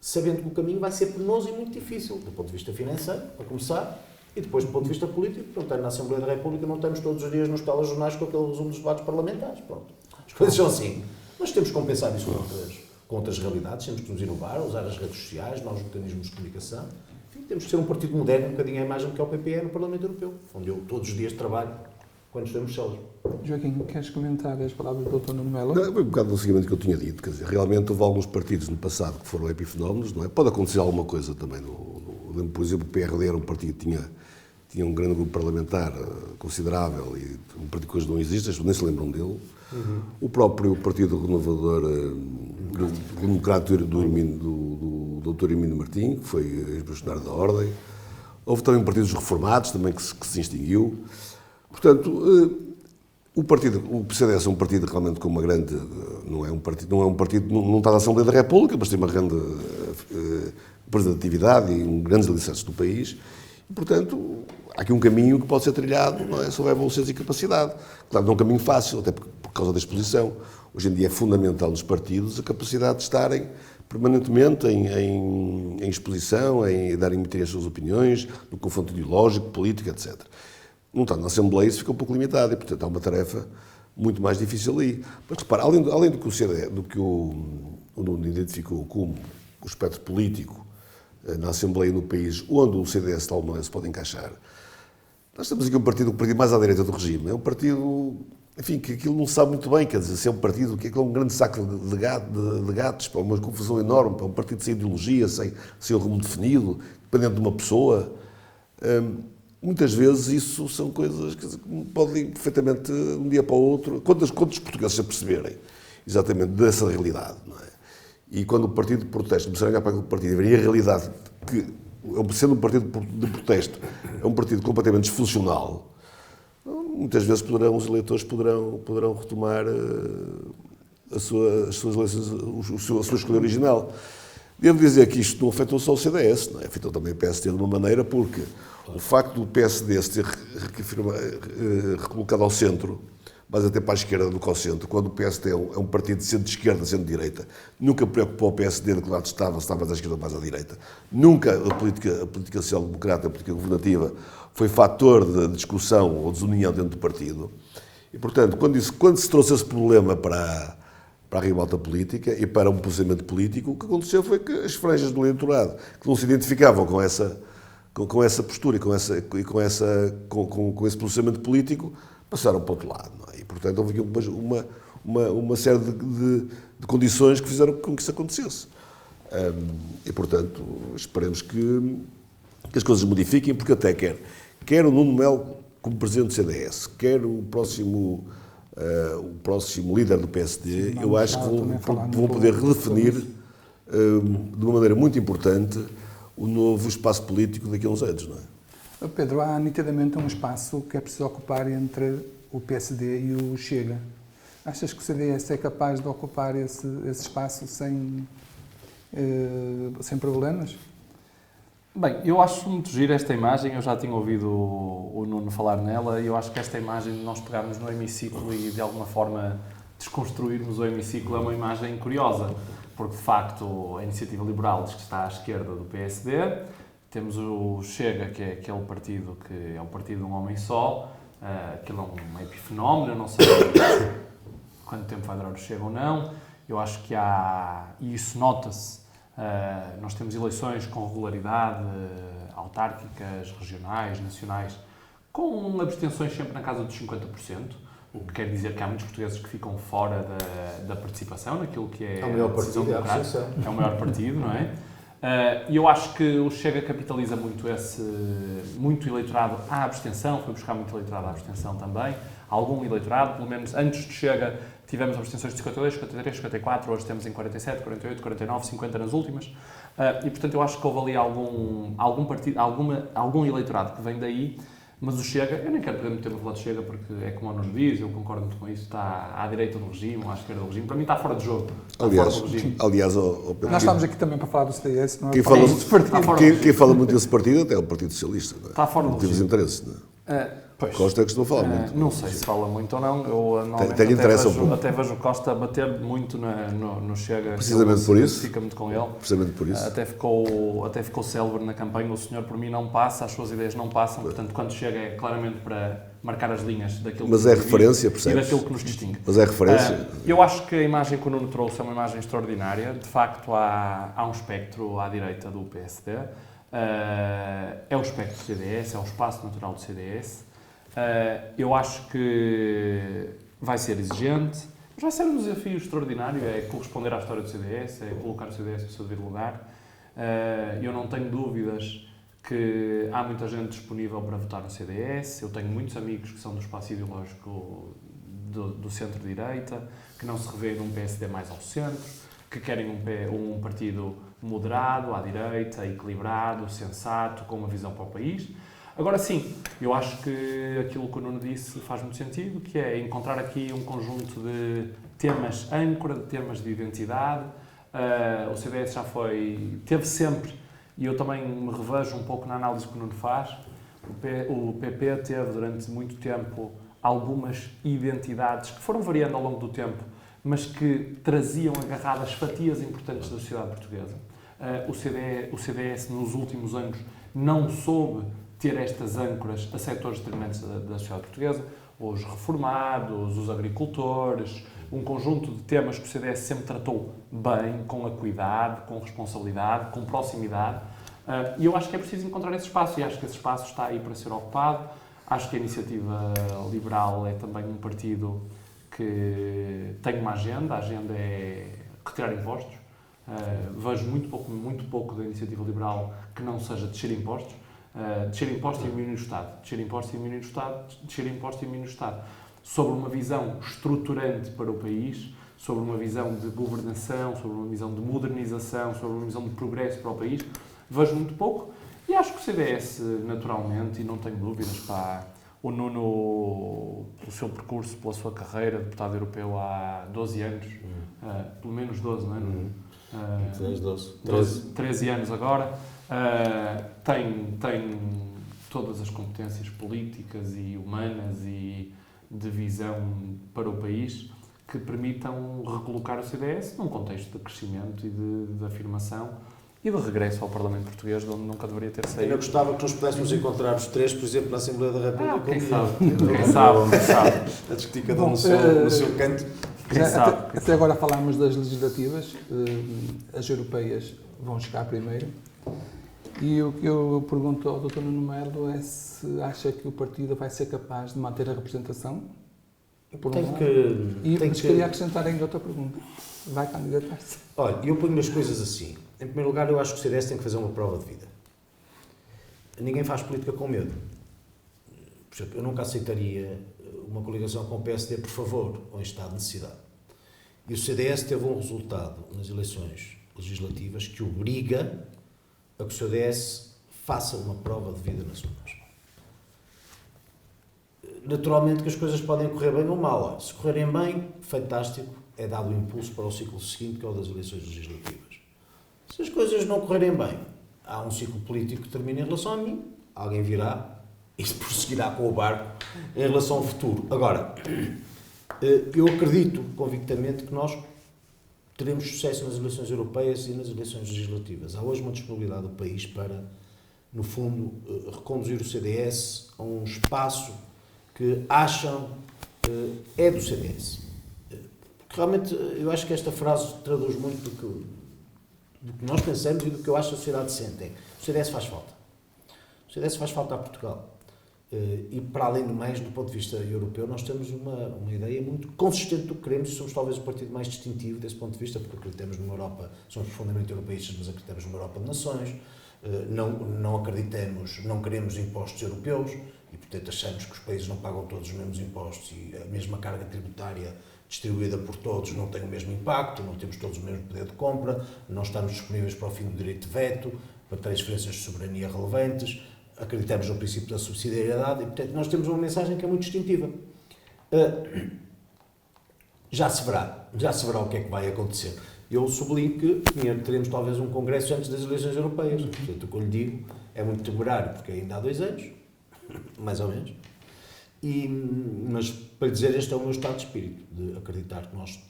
Sabendo que o caminho vai ser penoso e muito difícil, do ponto de vista financeiro, para começar, e depois do ponto de vista político, portanto, na Assembleia da República não estamos todos os dias nos telejornais com aquele resumo dos debates parlamentares. Pronto. As coisas são assim. Mas temos que compensar isso com outras realidades, temos que nos inovar, usar as redes sociais, novos mecanismos de comunicação. Enfim, temos que ser um partido moderno, um bocadinho a imagem que é o PP no Parlamento Europeu, onde eu todos os dias trabalho quando estou em Bruxelas. Joaquim, queres comentar as palavras do Dr. Nuno Melo? Foi um bocado do seguimento que eu tinha dito. Quer dizer, realmente houve alguns partidos no passado que foram epifenómenos, não é? Pode acontecer alguma coisa também. Por exemplo, o PRD era um partido que tinha um grande grupo parlamentar considerável e um partido que hoje não existe, as pessoas nem se lembram dele. Uhum. O próprio Partido Renovador Democrático do Dr. Hermínio Martim, que foi ex-bastonário da Ordem. Houve também partidos reformados, também que se extinguiu. Portanto, o CDS é um partido realmente com uma grande... Não é um partido, não está na Assembleia da República, mas tem uma grande representatividade e grandes alicerces do país. Portanto, há aqui um caminho que pode ser trilhado, não é? Se houver bom senso e capacidade. Claro, não é um caminho fácil, até por causa da exposição. Hoje em dia é fundamental nos partidos a capacidade de estarem permanentemente em exposição, em darem emitirem as suas opiniões, no confronto ideológico, político, etc. Não está na Assembleia, isso fica um pouco limitado e, portanto, há uma tarefa muito mais difícil ali. Mas, repara, além do que o CDE, do que o Nuno identificou como o espectro político na Assembleia no país, onde o CDS de alguma maneira se pode encaixar, nós temos aqui um partido mais à direita do regime. É um partido, enfim, que aquilo não se sabe muito bem, quer dizer, se é um partido que é um grande saco de gatos, para uma confusão enorme, para um partido sem ideologia, sem o rumo definido, dependendo de uma pessoa. Muitas vezes isso são coisas que podem perfeitamente, de um dia para o outro, quando os portugueses se aperceberem exatamente dessa realidade, não é? E quando o partido de protesto começar a olhar para aquele partido e verem a realidade que, sendo um partido de protesto, é um partido completamente disfuncional, muitas vezes os eleitores poderão retomar as suas eleições, a sua escolha original. Devo dizer que isto não afetou só o CDS, não é? Afetou também o PSD de uma maneira, porque o facto do PSD se ter recolocado ao centro, mas até para a esquerda do que ao centro, quando o PSD é um partido de centro-esquerda, centro-direita, nunca preocupou o PSD de que lado estava, se estava à esquerda ou mais à direita. Nunca a política social-democrata, a política governativa, foi fator de discussão ou desunião dentro do partido. E, portanto, quando se trouxe esse problema para a ribalta política e para um posicionamento político, o que aconteceu foi que as franjas do eleitorado, que não se identificavam com essa postura e com esse posicionamento político, passaram para o outro lado. Não é? E, portanto, houve aqui uma série de condições que fizeram com que isso acontecesse. E, portanto, esperemos que as coisas modifiquem, porque até quer o Nuno Melo como presidente do CDS, quer o próximo líder do PSD, eu acho que vão poder redefinir de uma maneira muito importante o novo espaço político daqui a uns anos, não é? Pedro, há nitidamente um espaço que é preciso ocupar entre o PSD e o Chega. Achas que o CDS é capaz de ocupar esse espaço sem problemas? Bem, eu acho muito giro esta imagem, eu já tinha ouvido o Nuno falar nela, e eu acho que esta imagem de nós pegarmos no hemiciclo e de alguma forma desconstruirmos o hemiciclo é uma imagem curiosa, porque de facto a Iniciativa Liberal diz que está à esquerda do PSD, temos o Chega, que é aquele partido que é o partido de um homem só, aquilo é um epifenómeno, eu não sei quanto tempo vai durar o Chega ou não, eu acho que e isso nota-se. Nós temos eleições com regularidade, autárquicas, regionais, nacionais, com abstenções sempre na casa dos 50%, o que quer dizer que há muitos portugueses que ficam fora da participação naquilo que é o maior partido, é o maior partido, não é? E eu acho que o Chega capitaliza muito eleitorado à abstenção, foi buscar muito eleitorado à abstenção também, algum eleitorado, pelo menos antes de Chega, tivemos abstenções de 52, 53, 54, hoje temos em 47, 48, 49, 50 nas últimas. E, portanto, eu acho que houve ali algum partido, algum eleitorado que vem daí, mas o Chega, eu nem quero perder muito tempo a falar de Chega, porque é como o Nuno diz, eu concordo muito com isso, está à direita do regime, ou à esquerda do regime, para mim está fora de jogo. Aliás, nós estamos aqui também para falar do CDS, não é? Quem fala muito desse partido até é o Partido Socialista. Não é? Está fora do regime. Motivos de interesse, não é? Costa é que estou a falar muito. Não sei se fala muito ou não. Eu até vejo o Costa bater muito no Chega. Precisamente por isso. Fica muito com ele. Precisamente por isso. Até ficou célebre na campanha. O senhor, por mim, não passa, as suas ideias não passam. Portanto, quando chega é claramente para marcar as linhas daquilo que referência, percebes? E daquilo que nos distingue. Mas é referência. Eu acho que a imagem que o Nuno trouxe é uma imagem extraordinária. De facto, há um espectro à direita do PSD. É o espectro do CDS, é o espaço natural do CDS. Eu acho que vai ser exigente, mas vai ser um desafio extraordinário, é corresponder à história do CDS, é colocar o CDS no seu devido lugar. Eu não tenho dúvidas que há muita gente disponível para votar no CDS, eu tenho muitos amigos que são do espaço ideológico do centro-direita, que não se revêem num PSD mais ao centro, que querem um partido moderado, à direita, equilibrado, sensato, com uma visão para o país. Agora sim, eu acho que aquilo que o Nuno disse faz muito sentido, que é encontrar aqui um conjunto de temas âncora, de temas de identidade. O CDS teve sempre, e eu também me revejo um pouco na análise que o Nuno faz. O PP teve durante muito tempo algumas identidades que foram variando ao longo do tempo, mas que traziam agarradas fatias importantes da sociedade portuguesa. O CDS nos últimos anos não soube ter estas âncoras a setores determinantes da sociedade portuguesa, os reformados, os agricultores, um conjunto de temas que o CDS sempre tratou bem, com acuidade, com responsabilidade, com proximidade. E eu acho que é preciso encontrar esse espaço, e acho que esse espaço está aí para ser ocupado. Acho que a Iniciativa Liberal é também um partido que tem uma agenda. A agenda é retirar impostos. Vejo muito pouco da Iniciativa Liberal que não seja descer impostos. Descer impostos e diminuir o Estado. Descer impostos e diminuir o Estado. Descer impostos e diminuir o Estado. Sobre uma visão estruturante para o país, sobre uma visão de governação, sobre uma visão de modernização, sobre uma visão de progresso para o país, vejo muito pouco. E acho que o CDS, naturalmente, e não tenho dúvidas, o Nuno, pelo seu percurso, pela sua carreira de deputado europeu há 12 anos, pelo menos 12, não é? 13 anos agora, tem todas as competências políticas e humanas e de visão para o país que permitam recolocar o CDS num contexto de crescimento e de afirmação e de regresso ao Parlamento Português, de onde nunca deveria ter saído. Eu gostava que nos pudéssemos encontrar os três, por exemplo, na Assembleia da República. Quem sabe. A discutir cada um no seu canto. Até agora falámos das legislativas, as europeias vão chegar primeiro. E o que eu pergunto ao Dr. Nuno Melo é se acha que o partido vai ser capaz de manter a representação. Queria acrescentar ainda outra pergunta. Vai candidatar-se? Olha, eu ponho as coisas assim. Em primeiro lugar, eu acho que o CDS tem que fazer uma prova de vida. Ninguém faz política com medo. Por exemplo, eu nunca aceitaria uma coligação com o PSD por favor ou em estado de necessidade. E o CDS teve um resultado nas eleições legislativas que obriga a que o CDS faça uma prova de vida nas urnas. Naturalmente que as coisas podem correr bem ou mal. Se correrem bem, fantástico, é dado o impulso para o ciclo seguinte, que é o das eleições legislativas. Se as coisas não correrem bem, há um ciclo político que termina em relação a mim, alguém virá e prosseguirá com o barco em relação ao futuro. Agora, eu acredito convictamente que nós teremos sucesso nas eleições europeias e nas eleições legislativas. Há hoje uma disponibilidade do país para, no fundo, reconduzir o CDS a um espaço que acham é do CDS. Porque realmente eu acho que esta frase traduz muito do que nós pensamos e do que eu acho que a sociedade sente. O CDS faz falta. O CDS faz falta a Portugal. E, para além do mais, do ponto de vista europeu, nós temos uma ideia muito consistente do que queremos e somos talvez o partido mais distintivo desse ponto de vista, porque acreditamos numa Europa, somos profundamente europeístas, mas acreditamos numa Europa de nações, não queremos impostos europeus e, portanto, achamos que os países não pagam todos os mesmos impostos e a mesma carga tributária distribuída por todos não tem o mesmo impacto, não temos todos o mesmo poder de compra, não estamos disponíveis para o fim do direito de veto, para transferências de soberania relevantes, acreditamos no princípio da subsidiariedade e, portanto, nós temos uma mensagem que é muito distintiva. Já se verá o que é que vai acontecer. Eu sublinho que teremos talvez um congresso antes das eleições europeias. Portanto, o que eu lhe digo é muito temerário, porque ainda há 2 anos, mais ou menos. Mas, para lhe dizer, este é o meu estado de espírito, de acreditar que nós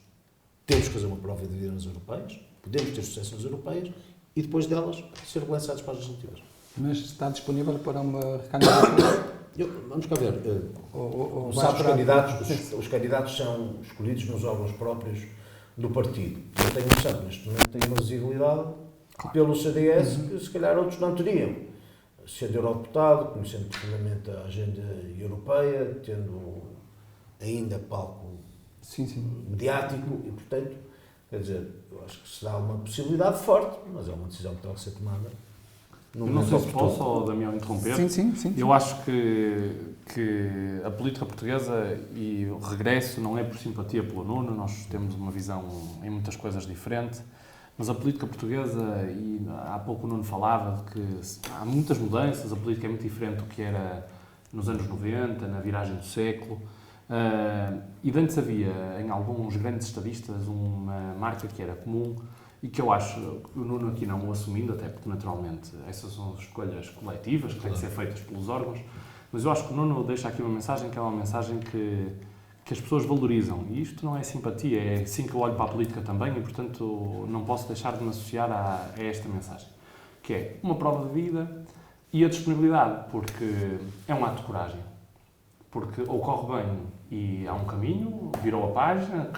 temos que fazer uma prova de vida nas europeias, podemos ter sucesso nas europeias e, depois delas, ser relançados para as legislativas. Mas está disponível para uma candidatura? Vamos cá ver. Os candidatos são escolhidos nos órgãos próprios do partido. Eu tenho noção que neste momento tem uma visibilidade pelo CDS que se calhar outros não teriam. Sendo eurodeputado, conhecendo profundamente a agenda europeia, tendo ainda palco mediático e, portanto, quer dizer, eu acho que será uma possibilidade forte, mas é uma decisão que terá que ser tomada. Não sei se posso, ou Damião, interromper. Sim. Eu acho que a política portuguesa e o regresso não é por simpatia pelo Nuno, nós temos uma visão em muitas coisas diferente, mas a política portuguesa, e há pouco o Nuno falava de que há muitas mudanças, a política é muito diferente do que era nos anos 90, na viragem do século, e antes havia em alguns grandes estadistas uma marca que era comum, e que eu acho que o Nuno aqui não o assumindo, até porque naturalmente essas são escolhas coletivas que têm que ser feitas pelos órgãos, mas eu acho que o Nuno deixa aqui uma mensagem que é uma mensagem que as pessoas valorizam, e isto não é simpatia, é assim que eu olho para a política também, e portanto não posso deixar de me associar a esta mensagem, que é uma prova de vida e a disponibilidade, porque é um ato de coragem, porque ou corre bem e há um caminho, virou a página,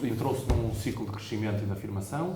entrou-se num ciclo de crescimento e de afirmação,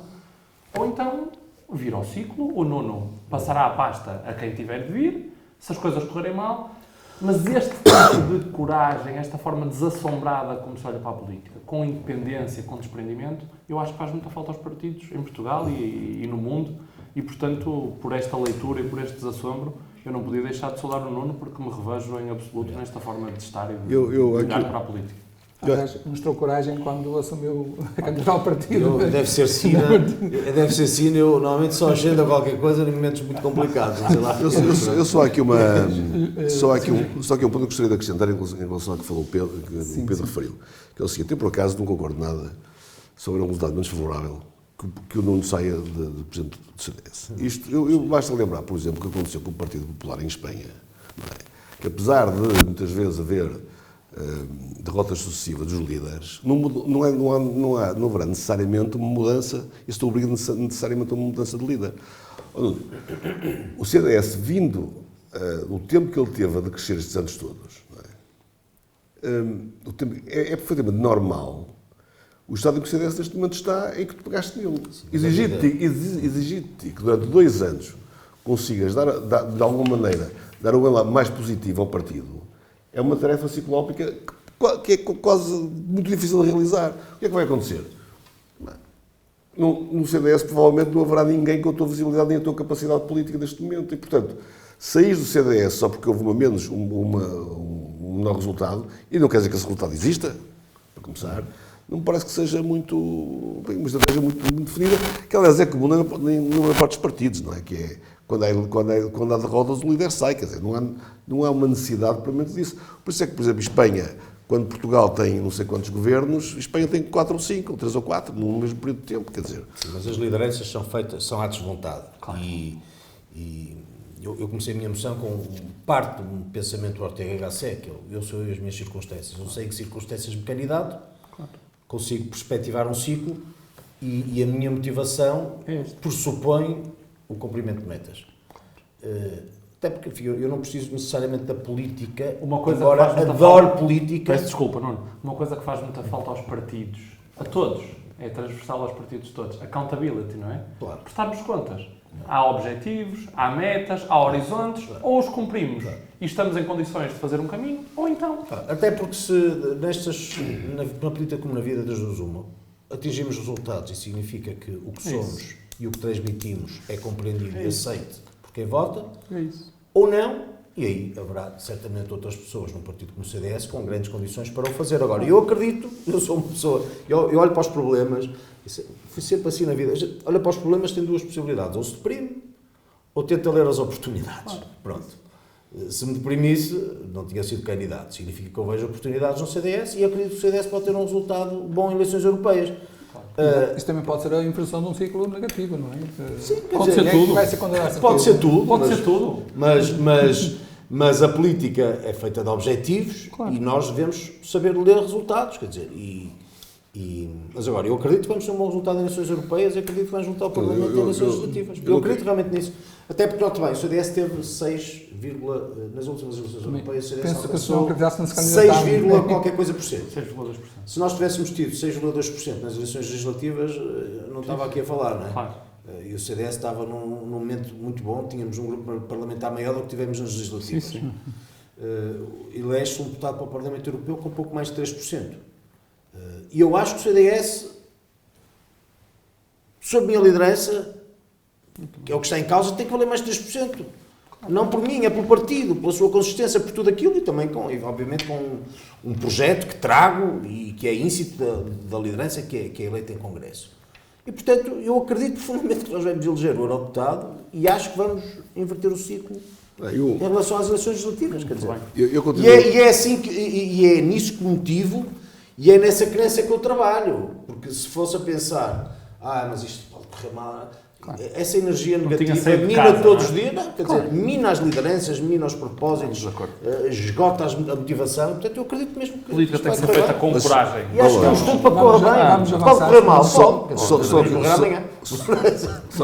ou então vira o ciclo, o Nuno passará a pasta a quem tiver de vir, se as coisas correrem mal, mas este tipo de coragem, esta forma desassombrada como se olha para a política, com independência, com desprendimento, eu acho que faz muita falta aos partidos em Portugal e no mundo, e portanto, por esta leitura e por este desassombro, eu não podia deixar de saudar o Nuno porque me revejo em absoluto nesta forma de estar e de olhar para a política. Aliás, mostrou coragem quando assumiu a candidatura ao partido. Deve ser Sina. Eu normalmente só agenda qualquer coisa em momentos muito complicados. Sei lá. Eu só aqui um ponto que gostaria de acrescentar em relação ao que falou o Pedro, que o Pedro referiu. Que é o seguinte, eu por acaso não concordo nada sobre um resultado menos favorável que o Nuno saia de presidente do CDS. Isto, basta lembrar, por exemplo, o que aconteceu com o Partido Popular em Espanha, não é? Que apesar de muitas vezes haver derrotas sucessivas dos líderes, não haverá necessariamente uma mudança, isto obriga necessariamente a uma mudança de líder. O CDS, vindo o tempo que ele teve a decrescer estes anos todos, é perfeitamente normal o estado em que o CDS neste momento está em que tu pegaste nele. Exigir-te que durante 2 anos consigas, de alguma maneira, dar um lado mais positivo ao partido, é uma tarefa ciclópica que é quase muito difícil de realizar. O que é que vai acontecer? No CDS provavelmente não haverá ninguém com a tua visibilidade nem a tua capacidade política neste momento. E, portanto, sair do CDS só porque houve um menor resultado, e não quer dizer que esse resultado exista, para começar, não me parece que seja uma estratégia muito definida, que aliás é comum na maior parte dos partidos, não é? Que é quando há derrotas, o líder sai, quer dizer, não há uma necessidade propriamente disso. Por isso é que, por exemplo, Espanha, quando Portugal tem não sei quantos governos, Espanha tem 4 ou 5, ou 3 ou 4, no mesmo período de tempo, quer dizer. Sim, mas as lideranças são atos de vontade. Claro. E eu comecei a minha moção com parte do pensamento do Ortega y Gasset, que eu sou as minhas circunstâncias. Eu sei em que circunstâncias me candidato, claro, consigo perspectivar um ciclo e a minha motivação pressupõe o cumprimento de metas. Até porque, enfim, eu não preciso necessariamente da política, embora adoro política. Peço desculpa, Nuno. Uma coisa que faz muita falta aos partidos, a todos, é transversal aos partidos todos, accountability, não é? Claro. Prestarmos contas. Há objetivos, há metas, há horizontes, claro, ou os cumprimos, claro, e estamos em condições de fazer um caminho, ou então... Claro. Até porque se na política como na vida das duas uma, atingimos resultados e significa que o que somos e o que transmitimos é compreendido e aceito por quem vota, ou não, e aí haverá certamente outras pessoas num partido como o CDS com grandes condições para o fazer. Agora, eu acredito, eu sou uma pessoa, eu olho para os problemas, fui sempre assim na vida, olha para os problemas, tem 2 possibilidades, ou se deprime, ou tenta ler as oportunidades. Claro. Pronto. Se me deprimisse, não tinha sido candidato. Significa que eu vejo oportunidades no CDS e acredito que o CDS pode ter um resultado bom em eleições europeias. Isso também pode ser a inversão de um ciclo negativo, não é? Sim, pode ser tudo. Pode ser tudo. Pode ser tudo. Mas a política é feita de objetivos, claro, e nós devemos saber ler resultados, quer dizer, mas agora, eu acredito que vamos ter um bom resultado em eleições europeias e acredito que vamos juntar o Parlamento em eleições legislativas. Eu acredito realmente nisso. Até porque, note bem, o CDS teve 6, nas últimas eleições europeias, o CDS alcançou 6, qualquer coisa por cento. 6,2%. Se nós tivéssemos tido 6,2% nas eleições legislativas, não estava aqui a falar, não é? Claro. E o CDS estava num momento muito bom, tínhamos um grupo parlamentar maior do que tivemos nas legislativas. Sim. Elege-se um deputado para o Parlamento Europeu com pouco mais de 3%. E eu acho que o CDS, sob minha liderança, que é o que está em causa, tem que valer mais de 3%. Não por mim, é pelo partido, pela sua consistência, por tudo aquilo e também, obviamente, com um projeto que trago e que é íncito da liderança que é eleita em Congresso. E, portanto, eu acredito profundamente que nós vamos eleger o eurodeputado e acho que vamos inverter o ciclo em relação às eleições legislativas. Quer dizer, e é assim e é nisso que motivo e é nessa crença que eu trabalho. Porque se fosse a pensar, mas isto pode correr mal. Claro. Essa energia negativa mina casa, todos os dias, quer dizer, mina as lideranças, mina os propósitos, esgota a motivação. Portanto, eu acredito mesmo que. A política tem que ser feita com coragem. E acho que temos tudo para correr bem. Pode correr mal, só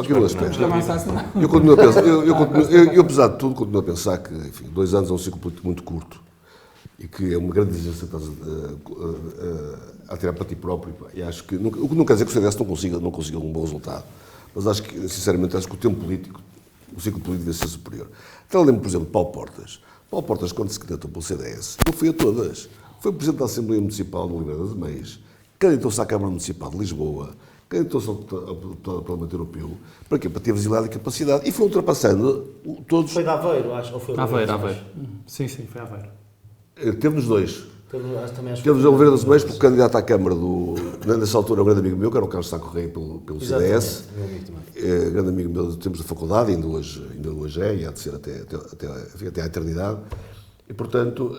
que no aspecto. Eu continuo a pensar, eu apesar de tudo, continuo a pensar que, enfim, 2 anos é um ciclo político muito curto e que é uma grande exigência a tirar para ti próprio. E acho que, o que não quer dizer que o CDS não consiga um bom resultado. Mas acho que, sinceramente, acho que o tempo político, o ciclo político deve ser superior. Então, eu lembro, por exemplo, de Paulo Portas. Paulo Portas, quando se candidatou pelo CDS, ele foi a todas. Foi Presidente da Assembleia Municipal de Oliveira das Meias, candidatou-se à Câmara Municipal de Lisboa, candidatou-se ao Parlamento Europeu. Para quê? Para ter visibilidade e capacidade. E foi ultrapassando todos... Foi de Aveiro, acho. Ou foi Aveiro. Sim, foi Aveiro. Teve nos dois. Temos a Oliveira das Meias, porque o candidato à Câmara, nessa altura, um grande amigo meu, que era o Carlos Sá Correia, pelo CDS. Grande amigo meu, temos da faculdade, ainda hoje é, e há de ser até à eternidade. E, portanto,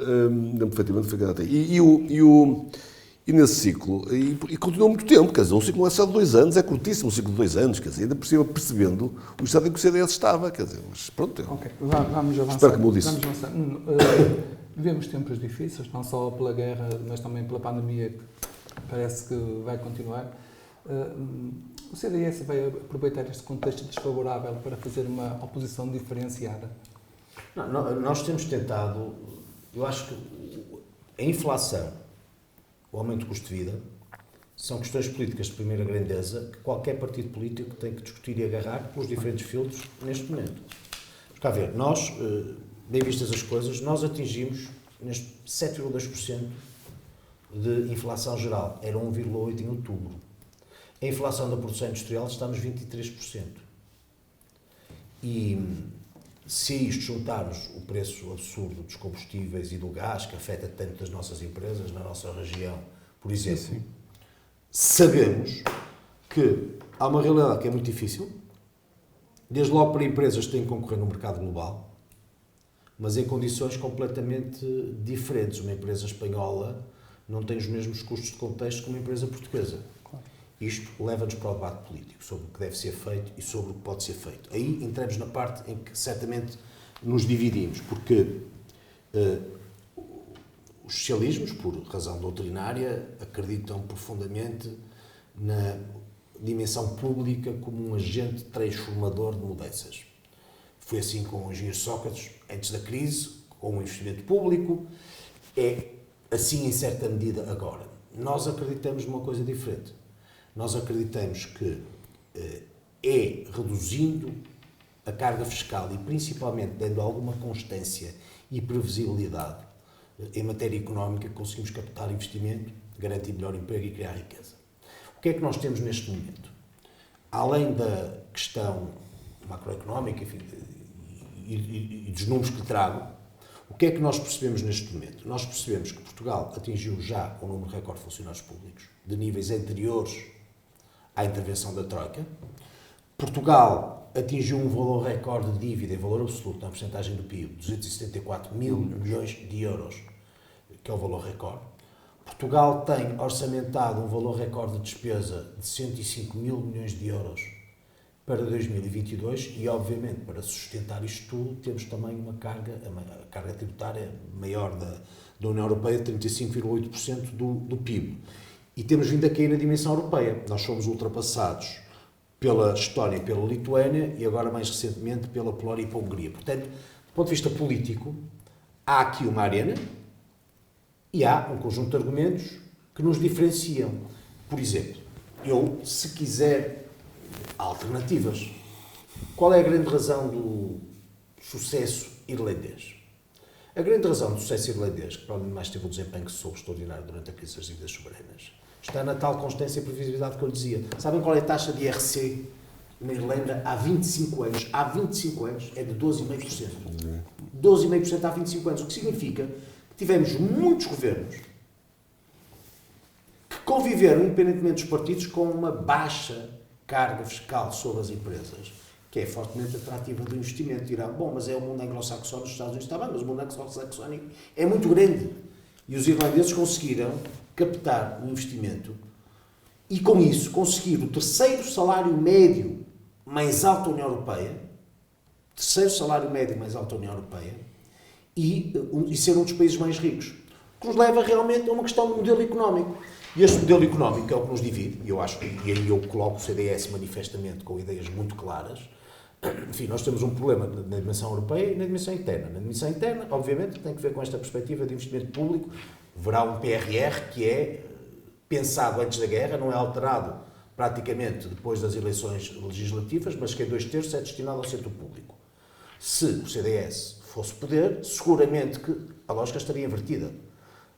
perfeitamente foi candidato. E nesse ciclo, e continuou muito tempo, quer dizer, um ciclo não é só de 2 anos, é curtíssimo, um ciclo de 2 anos, quer dizer, ainda por cima percebendo o estado em que o CDS estava, quer dizer, mas pronto. Ok, vamos avançar. Espero que mude isso. Vamos avançar. Vivemos tempos difíceis, não só pela guerra, mas também pela pandemia, que parece que vai continuar. O CDS vai aproveitar este contexto desfavorável para fazer uma oposição diferenciada? Não, nós temos tentado, eu acho que a inflação, o aumento do custo de vida, são questões políticas de primeira grandeza que qualquer partido político tem que discutir e agarrar pelos diferentes filtros neste momento. Porque, a ver, nós, bem vistas as coisas, nós atingimos neste 7,2% de inflação geral. Era 1,8% em outubro. A inflação da produção industrial está nos 23%. E se a isto juntarmos o preço absurdo dos combustíveis e do gás, que afeta tanto as nossas empresas na nossa região, por exemplo, sabemos que há uma realidade que é muito difícil, desde logo para empresas que têm que concorrer no mercado global, mas em condições completamente diferentes. Uma empresa espanhola não tem os mesmos custos de contexto que uma empresa portuguesa. Claro. Isto leva-nos para o debate político, sobre o que deve ser feito e sobre o que pode ser feito. Aí entramos na parte em que certamente nos dividimos, porque os socialismos, por razão doutrinária, acreditam profundamente na dimensão pública como um agente transformador de mudanças. Foi assim com o engenheiro Sócrates, antes da crise, com o investimento público. É assim, em certa medida, agora. Nós acreditamos numa coisa diferente. Nós acreditamos que é reduzindo a carga fiscal e, principalmente, dando alguma constância e previsibilidade em matéria económica, que conseguimos captar investimento, garantir melhor emprego e criar riqueza. O que é que nós temos neste momento? Além da questão macroeconómica, enfim, e dos números que lhe trago, o que é que nós percebemos neste momento? Nós percebemos que Portugal atingiu já um número recorde de funcionários públicos, de níveis anteriores à intervenção da Troika. Portugal atingiu um valor recorde de dívida em valor absoluto, na porcentagem do PIB, 274 mil milhões de euros, que é o valor recorde. Portugal tem orçamentado um valor recorde de despesa de 105 mil milhões de euros para 2022 e, obviamente, para sustentar isto tudo, temos também a carga tributária maior da União Europeia, 35,8% do PIB. E temos vindo a cair na dimensão europeia. Nós fomos ultrapassados pela Estónia e pela Lituânia e agora, mais recentemente, pela Polónia e pela Hungria. Portanto, do ponto de vista político, há aqui uma arena e há um conjunto de argumentos que nos diferenciam. Por exemplo, eu, se quiser, há alternativas. Qual é a grande razão do sucesso irlandês? A grande razão do sucesso irlandês, que provavelmente mais teve um desempenho que soube extraordinário durante a crise das dívidas soberanas, está na tal constância e previsibilidade que eu lhe dizia. Sabem qual é a taxa de IRC na Irlanda há 25 anos? Há 25 anos é de 12,5%. 12,5% há 25 anos, o que significa que tivemos muitos governos que conviveram, independentemente dos partidos, com uma baixa carga fiscal sobre as empresas, que é fortemente atrativa do investimento. Dirão, bom, mas é o mundo anglo-saxónico dos Estados Unidos. Está bem, mas o mundo anglo-saxónico é muito grande. E os irlandeses conseguiram captar o investimento e com isso conseguir o terceiro salário médio mais alto da União Europeia, e ser um dos países mais ricos, que nos leva realmente a uma questão de modelo económico. E este modelo económico é o que nos divide, e eu acho que, e aí eu coloco o CDS manifestamente com ideias muito claras. Enfim, nós temos um problema na dimensão europeia e na dimensão interna. Na dimensão interna, obviamente, tem que ver com esta perspectiva de investimento público. Haverá um PRR que é pensado antes da guerra, não é alterado praticamente depois das eleições legislativas, mas que em 2/3 é destinado ao setor público. Se o CDS fosse poder, seguramente que a lógica estaria invertida.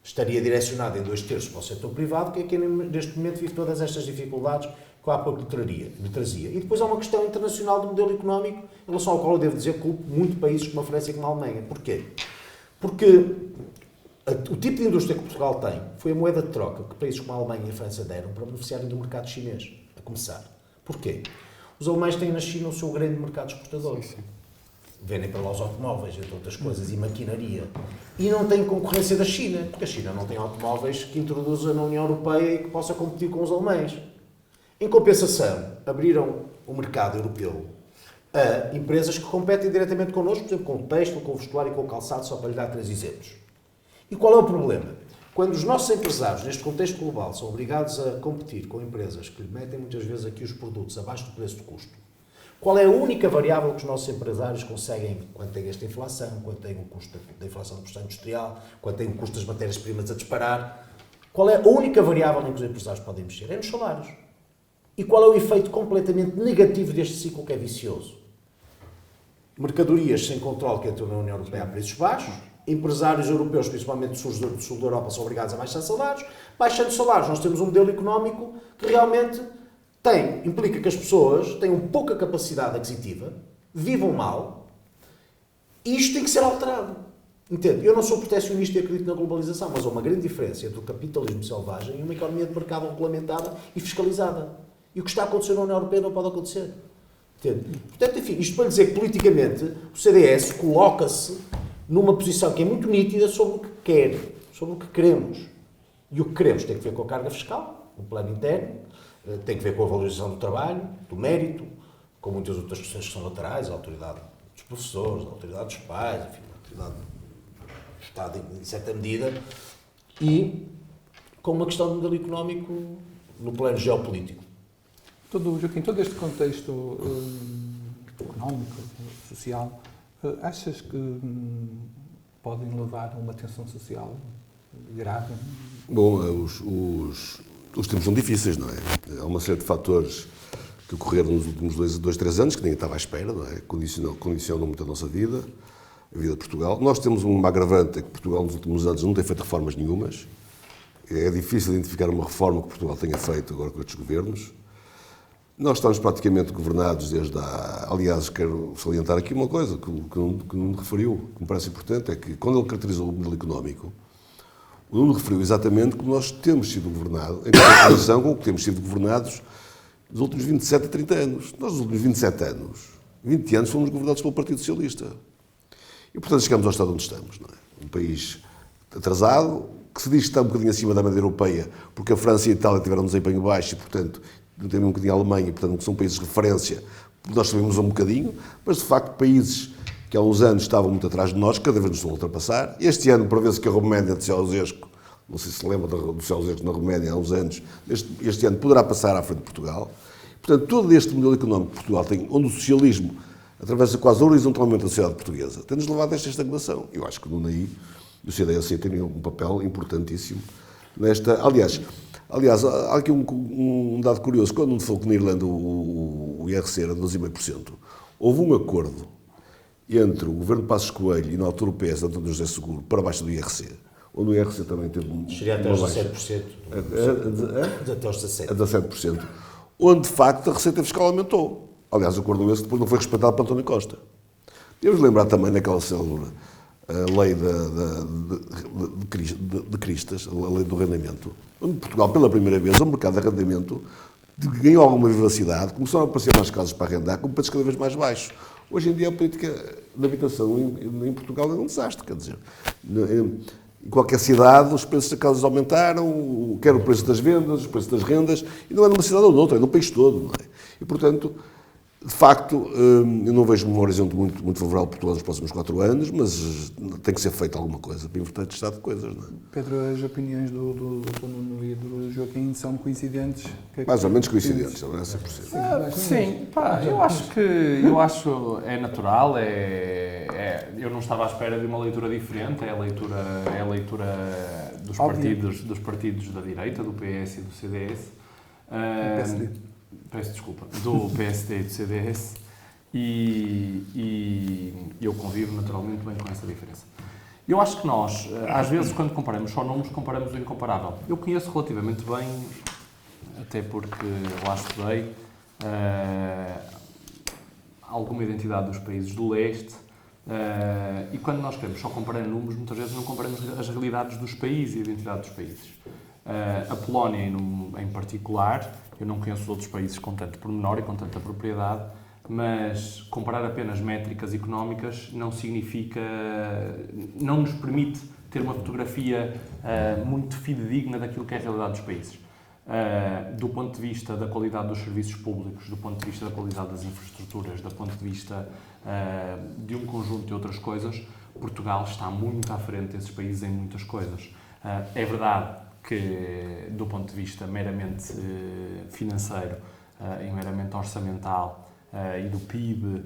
Estaria direcionada em 2/3 para o setor privado, que é quem neste momento vive todas estas dificuldades que há pouco lhe trazia. E depois há uma questão internacional do modelo económico, em relação ao qual eu devo dizer que culpo muito países como a França e como a Alemanha. Porquê? Porque o tipo de indústria que Portugal tem foi a moeda de troca que países como a Alemanha e a França deram para beneficiarem do mercado chinês, a começar. Porquê? Os alemães têm na China o seu grande mercado exportador. Sim. Vendem para lá os automóveis, entre outras coisas, e maquinaria. E não têm concorrência da China, porque a China não tem automóveis que introduza na União Europeia e que possa competir com os alemães. Em compensação, abriram o mercado europeu a empresas que competem diretamente connosco, por exemplo, com o têxtil, com o vestuário e com o calçado, só para lhe dar 3 exemplos. E qual é o problema? Quando os nossos empresários, neste contexto global, são obrigados a competir com empresas que lhe metem muitas vezes aqui os produtos abaixo do preço de custo, qual é a única variável que os nossos empresários conseguem, quando tem esta inflação, quando tem o custo da inflação do processo industrial, quando tem o custo das matérias-primas a disparar, qual é a única variável em que os empresários podem mexer? É nos salários. E qual é o efeito completamente negativo deste ciclo que é vicioso? Mercadorias sem controle que entram na União Europeia a preços baixos, empresários europeus, principalmente do sul da Europa, são obrigados a baixar salários. Baixando salários, nós temos um modelo económico que realmente implica que as pessoas tenham pouca capacidade aquisitiva, vivam mal, e isto tem que ser alterado. Entende? Eu não sou protecionista e acredito na globalização, mas há uma grande diferença entre o capitalismo selvagem e uma economia de mercado regulamentada e fiscalizada. E o que está a acontecer na União Europeia não pode acontecer. Entende? Portanto, enfim, isto para dizer que politicamente o CDS coloca-se numa posição que é muito nítida sobre o que quer, sobre o que queremos. E o que queremos tem que ver com a carga fiscal, o plano interno, tem que ver com a valorização do trabalho, do mérito, com muitas outras questões que são laterais, a autoridade dos professores, a autoridade dos pais, enfim, a autoridade do Estado em certa medida, e com uma questão de modelo económico no plano geopolítico. Joaquim, todo este contexto económico, social, achas que podem levar a uma tensão social grave? Bom, os tempos são difíceis, não é? Há uma série de fatores que ocorreram nos últimos 2, 3 anos, que ninguém estava à espera, não é? Condicionam muito a nossa vida, a vida de Portugal. Nós temos uma agravante, é que Portugal nos últimos anos não tem feito reformas nenhumas. É difícil identificar uma reforma que Portugal tenha feito agora com estes governos. Nós estamos praticamente governados desde há... Aliás, quero salientar aqui uma coisa que não me referiu, que me parece importante, é que quando ele caracterizou o modelo económico, o Nuno referiu exatamente que nós temos sido governados, em comparação com o que temos sido governados nos últimos 27 a 30 anos. Nós, nos últimos 27 anos, 20 anos, fomos governados pelo Partido Socialista. E, portanto, chegamos ao estado onde estamos, não é? Um país atrasado, que se diz que está um bocadinho acima da média europeia, porque a França e a Itália tiveram um desempenho baixo e, portanto, também um bocadinho a Alemanha, portanto, que são países de referência, nós sabemos um bocadinho, mas, de facto, países que há uns anos estavam muito atrás de nós, cada vez nos estão a ultrapassar. Este ano, prevê-se que a Roménia de Ceausescu, não sei se se lembra do Ceausescu na Roménia há uns anos, este ano poderá passar à frente de Portugal. Portanto, todo este modelo económico que Portugal tem, onde o socialismo atravessa quase horizontalmente a sociedade portuguesa, tem-nos levado a esta estagnação. Eu acho que no NAI, o CDS tem um papel importantíssimo nesta... Aliás, há aqui um dado curioso. Quando falou que na Irlanda o IRC era de 12,5%, houve um acordo entre o governo de Passos Coelho e, na altura, o PS de António José Seguro, para baixo do IRC, onde o IRC também teve Chegaria até aos 17%. Até aos 17%. A 17%. Onde, de facto, a receita fiscal aumentou. Aliás, o acordo esse depois não foi respeitado por António Costa. Devemos lembrar também daquela célula, a lei de Cristas, a lei do arrendamento, onde Portugal, pela primeira vez, o mercado de arrendamento ganhou alguma vivacidade, começaram a aparecer mais casas para arrendar, com preços cada vez mais baixos. Hoje em dia a política de habitação em Portugal é um desastre, quer dizer. Em qualquer cidade, os preços das casas aumentaram, quer o preço das vendas, os preços das rendas, e não é numa cidade ou noutra, é no país todo. Não é? E, portanto, de facto, eu não vejo um horizonte muito favorável para Portugal nos próximos 4 anos, mas tem que ser feita alguma coisa para inverter este estado de coisas. Não é? Pedro, as opiniões do Nuno e do Joaquim são coincidentes? Mais ou menos coincidentes, não é 100%. Sim, eu acho é natural, eu não estava à espera de uma leitura diferente, é a leitura dos partidos da direita, do PS e do CDS. PSD. Peço desculpa, do PSD e do CDS, e eu convivo naturalmente bem com essa diferença. Eu acho que nós, às vezes, quando comparamos só números, comparamos o incomparável. Eu conheço relativamente bem, até porque lá estudei, alguma identidade dos países do leste, e quando nós queremos só comparar números, muitas vezes não comparamos as realidades dos países e a identidade dos países. A Polónia, em particular, eu não conheço os outros países com tanto pormenor e com tanta propriedade, mas comparar apenas métricas económicas não nos permite ter uma fotografia muito fidedigna daquilo que é a realidade dos países. Do ponto de vista da qualidade dos serviços públicos, do ponto de vista da qualidade das infraestruturas, do ponto de vista de um conjunto de outras coisas, Portugal está muito à frente desses países em muitas coisas. É verdade que, do ponto de vista meramente financeiro e meramente orçamental e do PIB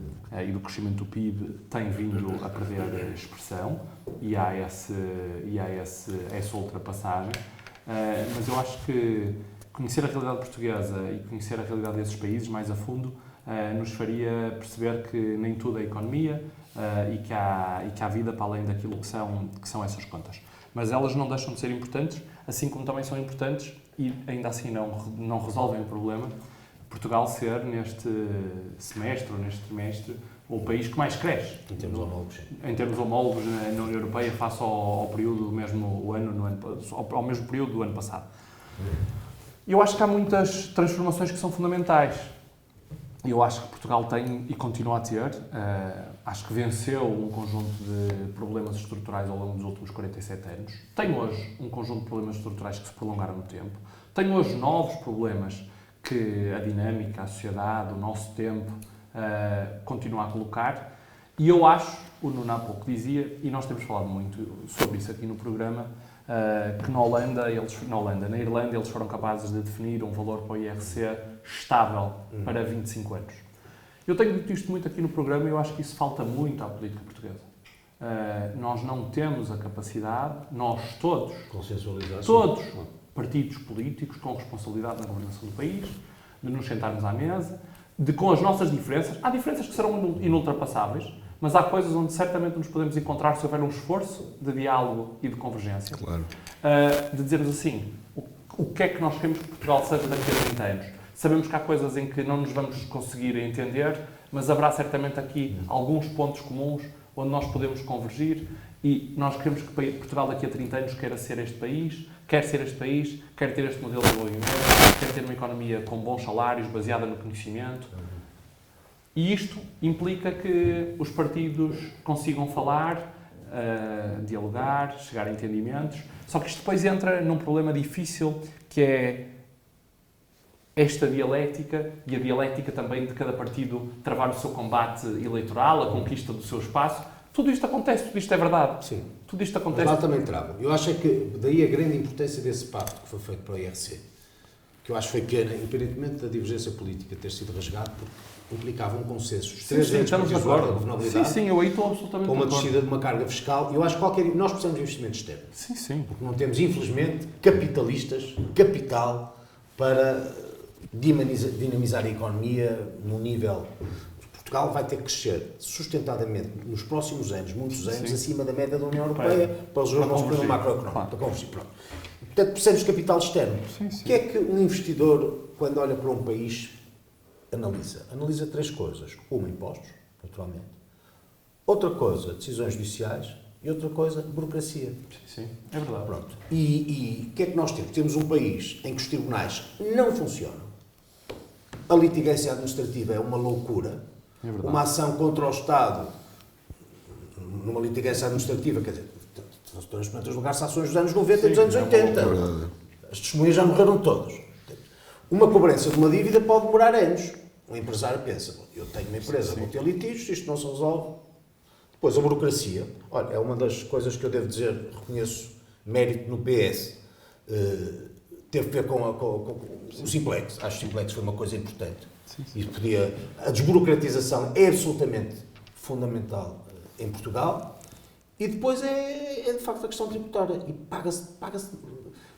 e do crescimento do PIB, tem vindo a perder expressão e há essa ultrapassagem. Mas eu acho que conhecer a realidade portuguesa e conhecer a realidade desses países mais a fundo nos faria perceber que nem tudo é economia e que há vida para além daquilo que são essas contas. Mas elas não deixam de ser importantes, assim como também são importantes e ainda assim não resolvem o problema. Portugal ser, neste semestre ou neste trimestre, o país que mais cresce. Em termos homólogos. Em termos homólogos na União Europeia, face ao período ao mesmo período do ano passado. Eu acho que há muitas transformações que são fundamentais. Eu acho que Portugal tem e continua a ter. Acho que venceu um conjunto de problemas estruturais ao longo dos últimos 47 anos. Tem hoje um conjunto de problemas estruturais que se prolongaram no tempo. Tem hoje novos problemas que a dinâmica, a sociedade, o nosso tempo continua a colocar. E eu acho, o Nuno há pouco dizia, e nós temos falado muito sobre isso aqui no programa, que na Irlanda, eles foram capazes de definir um valor para o IRC estável para 25 anos. Eu tenho dito isto muito aqui no programa e eu acho que isso falta muito à política portuguesa. Nós não temos a capacidade, nós todos, partidos políticos com responsabilidade na governação do país, de nos sentarmos à mesa, de com as nossas diferenças, há diferenças que serão inultrapassáveis, mas há coisas onde certamente nos podemos encontrar se houver um esforço de diálogo e de convergência. Claro. De dizermos assim, o que é que nós queremos que Portugal seja daqui a 30 anos? Sabemos que há coisas em que não nos vamos conseguir entender, mas haverá certamente aqui alguns pontos comuns onde nós podemos convergir e nós queremos que Portugal daqui a 30 anos quer ser este país, quer ter este modelo de desenvolvimento, quer ter uma economia com bons salários, baseada no conhecimento. E isto implica que os partidos consigam falar, dialogar, chegar a entendimentos. Só que isto depois entra num problema difícil, que é esta dialética, e a dialética também de cada partido travar o seu combate eleitoral, a conquista do seu espaço. Tudo isto acontece, tudo isto é verdade. Sim. Tudo isto acontece. Mas lá também trava. Eu acho que daí a grande importância desse pacto que foi feito para o IRC, que eu acho que foi pena, independentemente da divergência política ter sido rasgado, porque implicava um consenso. Os três entes partidos da governabilidade, sim, eu aí estou absolutamente com uma de acordo. descida de uma carga fiscal. Eu acho que nós precisamos de investimento externo. Sim. Porque não temos, infelizmente, capital para dinamizar a economia no nível. Portugal vai ter que crescer sustentadamente nos próximos anos, muitos anos, acima da média da União Europeia, para resolver o nosso problema macroeconómico. Para convergir. Pronto. Portanto, precisamos de capital externo. O que é que um investidor, quando olha para um país, analisa? Analisa 3 coisas. Uma, impostos, naturalmente. Outra coisa, decisões judiciais. E outra coisa, burocracia. Sim, é verdade. Pronto. E o que é que nós temos? Temos um país em que os tribunais não funcionam. A litigância administrativa é uma loucura. É verdade. Uma ação contra o Estado, numa litigância administrativa, quer dizer, transplante de garçações dos anos 90 e dos anos 80. As testemunhas já morreram todas. Uma cobrança de uma dívida pode demorar anos. Um empresário pensa, eu tenho uma empresa, vou ter litígios, isto não se resolve. Depois, a burocracia. Olha, é uma das coisas que eu devo dizer, reconheço mérito no PS. Teve a ver com o Simplex. Acho que o Simplex foi uma coisa importante. A desburocratização é absolutamente fundamental em Portugal. E depois é de facto a questão tributária. E paga-se.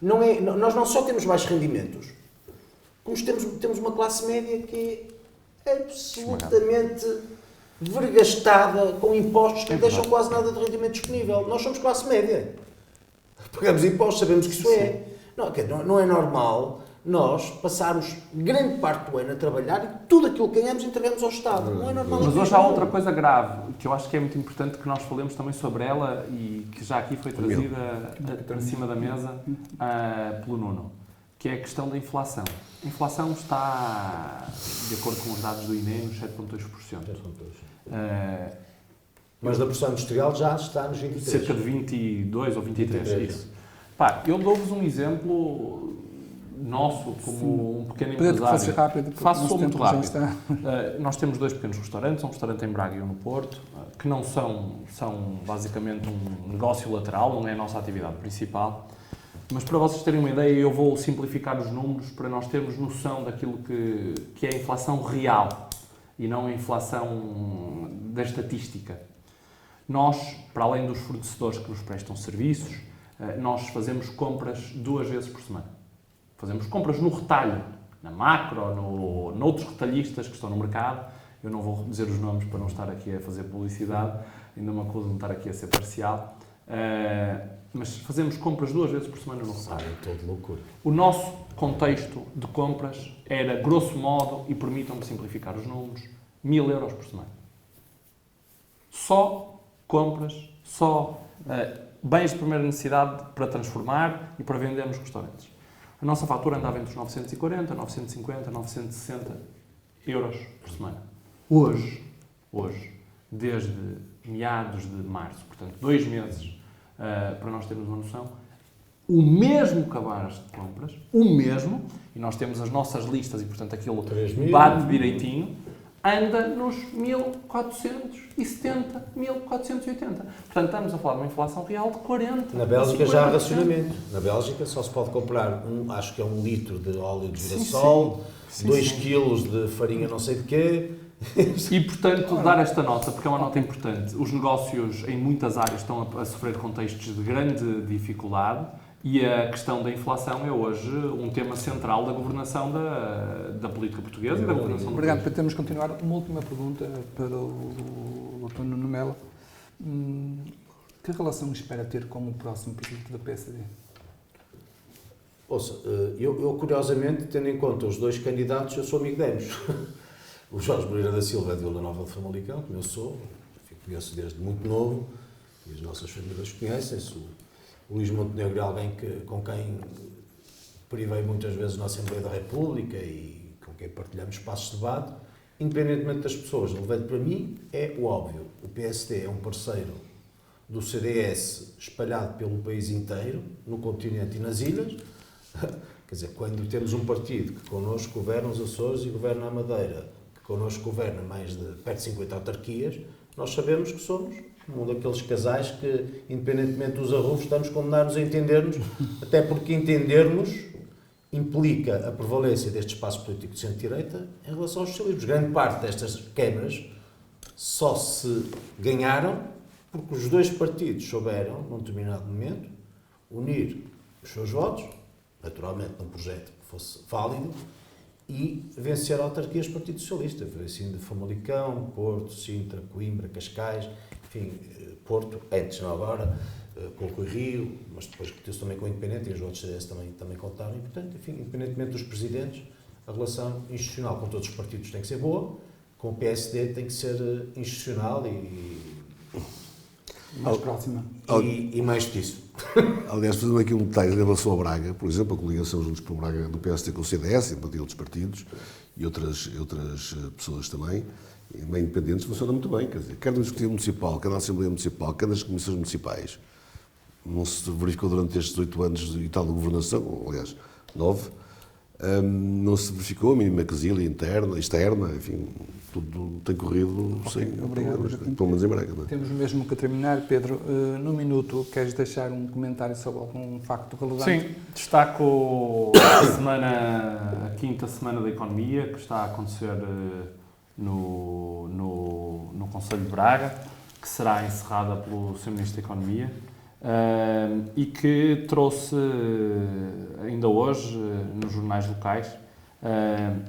Nós não só temos baixos rendimentos, como temos uma classe média que é absolutamente vergastada com impostos que não deixam quase nada de rendimento disponível. Nós somos classe média. Pagamos impostos, sabemos que isso é. Não é normal nós passarmos grande parte do ano a trabalhar e tudo aquilo que ganhamos entregamos ao Estado. Não é normal. Mas hoje há outra coisa grave, que eu acho que é muito importante que nós falemos também sobre ela e que já aqui foi trazida para cima da mesa pelo Nuno, que é a questão da inflação. A inflação está, de acordo com os dados do INE, nos 7,2%. Mas da produção industrial já está nos 23%. Cerca de 22 ou 23%. Isso. Eu dou-vos um exemplo nosso, como um pequeno empresário. Faço muito rápido. Nós temos 2 pequenos restaurantes, um restaurante em Braga e um no Porto, que não são basicamente um negócio lateral, não é a nossa atividade principal. Mas para vocês terem uma ideia, eu vou simplificar os números para nós termos noção daquilo que é a inflação real e não a inflação da estatística. Nós, para além dos fornecedores que nos prestam serviços, nós fazemos compras 2 vezes por semana. Fazemos compras no retalho, na Macro, noutros retalhistas que estão no mercado. Eu não vou dizer os nomes para não estar aqui a fazer publicidade, ainda me acuso de estar aqui a ser parcial. Mas fazemos compras 2 vezes por semana no retalho. Todo loucura. O nosso contexto de compras era, grosso modo, e permitam-me simplificar os números, 1.000 euros por semana. Só compras, só bens de primeira necessidade para transformar e para vender nos restaurantes. A nossa fatura andava entre os 940, 950, 960 euros por semana. Hoje, desde meados de março, portanto 2 meses, para nós termos uma noção, o mesmo cabaz de compras, e nós temos as nossas listas e, portanto, aquilo bate direitinho, anda nos 1.470, 1.480. Portanto, estamos a falar de uma inflação real de 40%. Na Bélgica já há racionamento. Na Bélgica só se pode comprar, acho que é 1 litro de óleo de girassol, 2 quilos de farinha não sei de quê. E, portanto, dar esta nota, porque é uma nota importante. Os negócios em muitas áreas estão a sofrer contextos de grande dificuldade e a questão da inflação é hoje um tema central da governação da política portuguesa e da governação do país. Obrigado. Para termos continuar, uma última pergunta para o Dr. Nuno Melo. Que relação espera ter com o próximo presidente da PSD? Ouça, eu curiosamente, tendo em conta os 2 candidatos, eu sou amigo deles. O Jorge Moreira da Silva é de Vila Nova de Famalicão, como eu sou, conheço desde muito novo, e as nossas famílias conhecem-se. O Luís Montenegro é alguém com quem privei muitas vezes na Assembleia da República e com quem partilhamos espaços de debate. Independentemente das pessoas, relevante para mim é o óbvio. O PSD é um parceiro do CDS espalhado pelo país inteiro, no continente e nas ilhas. Quer dizer, quando temos um partido que connosco governa os Açores e governa a Madeira, que connosco governa perto de 50 autarquias, nós sabemos que somos um daqueles casais que, independentemente dos arrufos, estamos condenados a entendermos, até porque entendermos implica a prevalência deste espaço político de centro-direita em relação aos socialismos. Grande parte destas câmaras só se ganharam porque os 2 partidos souberam, num determinado momento, unir os seus votos, naturalmente num projeto que fosse válido, e vencer autarquias do Partido Socialista. Foi assim de Famalicão, Porto, Sintra, Coimbra, Cascais, enfim, Porto, antes, não agora, com o Rui Rio, mas depois repetiu-se também com o Independente, e os outros CDS também contaram. E, portanto, enfim, independentemente dos presidentes, a relação institucional com todos os partidos tem que ser boa, com o PSD tem que ser institucional e mais próxima. E mais disso. Aliás, fazendo aqui um detalhe em relação a Braga, por exemplo, a coligação Juntos por Braga do PSD com o CDS, e outros partidos, e outras pessoas também, bem independentes, funciona muito bem. Quer dizer, quer no Executivo Municipal, quer na Assembleia Municipal, quer nas Comissões Municipais. não se verificou durante estes 8 anos e tal de governação, aliás, 9, não se verificou a mínima quesilha interna, externa, enfim, tudo tem corrido sem problemas, pelo menos em Braga. Não é? Temos mesmo que terminar. Pedro, no minuto, queres deixar um comentário sobre algum facto relevante? Sim, destaco a quinta semana da economia, que está a acontecer no Conselho de Braga, que será encerrada pelo Sr. Ministro da Economia, e que trouxe, ainda hoje, nos jornais locais,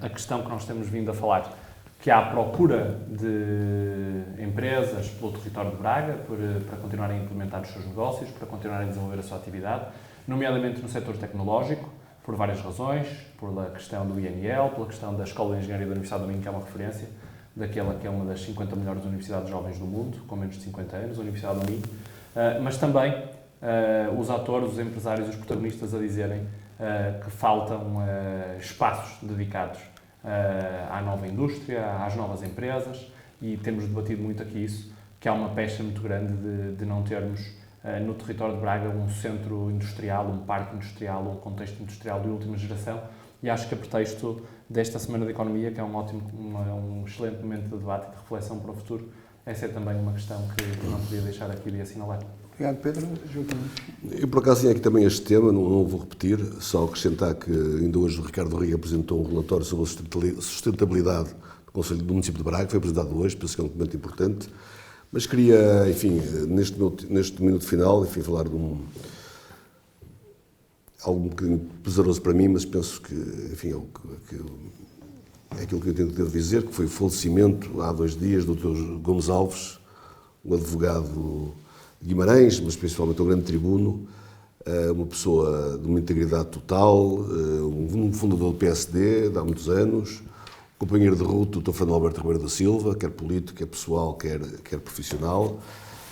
a questão que nós temos vindo a falar, que há a procura de empresas pelo território de Braga para continuarem a implementar os seus negócios, para continuarem a desenvolver a sua atividade, nomeadamente no setor tecnológico, por várias razões, pela questão do INL, pela questão da Escola de Engenharia da Universidade do Minho, que é uma referência daquela que é uma das 50 melhores universidades jovens do mundo, com menos de 50 anos, a Universidade do Minho, mas também os atores, os empresários, os protagonistas a dizerem que faltam espaços dedicados à nova indústria, às novas empresas, e temos debatido muito aqui isso, que há uma pecha muito grande de não termos no território de Braga um centro industrial, um parque industrial, um contexto industrial de última geração, e acho que a pretexto desta Semana da Economia, que é um excelente momento de debate e de reflexão para o futuro, essa é também uma questão que não podia deixar aqui de assinalar. Obrigado, Pedro. Joaquim. Eu, por acaso, tinha aqui também este tema, não vou repetir, só acrescentar que ainda hoje o Ricardo Rio apresentou um relatório sobre a sustentabilidade do município de Braga, que foi apresentado hoje, penso que é um documento importante, mas queria, enfim, neste minuto final, enfim, falar de algo um bocadinho pesaroso para mim, mas penso que, enfim, é aquilo que eu tento dizer, que foi o falecimento, há 2 dias, do Dr. Gomes Alves, um advogado de Guimarães, mas principalmente um grande tribuno, uma pessoa de uma integridade total, um fundador do PSD de há muitos anos, companheiro de ruta do Dr. Fernando Alberto Ribeiro da Silva, quer político, quer pessoal, quer profissional.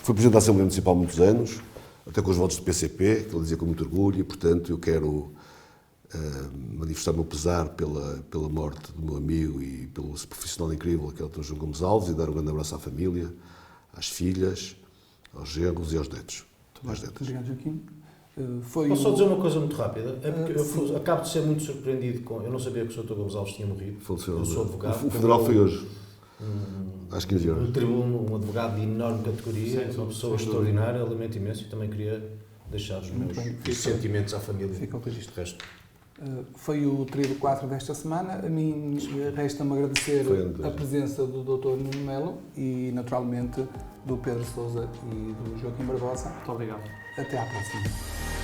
Foi Presidente da Assembleia Municipal há muitos anos, até com os votos do PCP, que ele dizia com muito orgulho, e, portanto, eu quero manifestar o meu pesar pela morte do meu amigo e pelo profissional incrível que é o Dr. João Gomes Alves, e dar um grande abraço à família, às filhas, aos genros e aos netos. Obrigado, Joaquim. Posso só dizer uma coisa muito rápida? É porque eu acabo de ser muito surpreendido com... Eu não sabia que o Dr. Gomes Alves tinha morrido. Faleceu. Eu sou advogado. O funeral foi hoje, às 15 horas. Um tribuno, um advogado de enorme categoria, uma pessoa extraordinária, lamento imenso, e também queria deixar os meus sentimentos à família. Fica o registro. De resto. Foi o tríduo 4 desta semana. A mim resta-me agradecer a presença do Dr. Nuno Melo e, naturalmente, do Pedro Sousa e do Joaquim Barbosa. Muito obrigado. Até à próxima.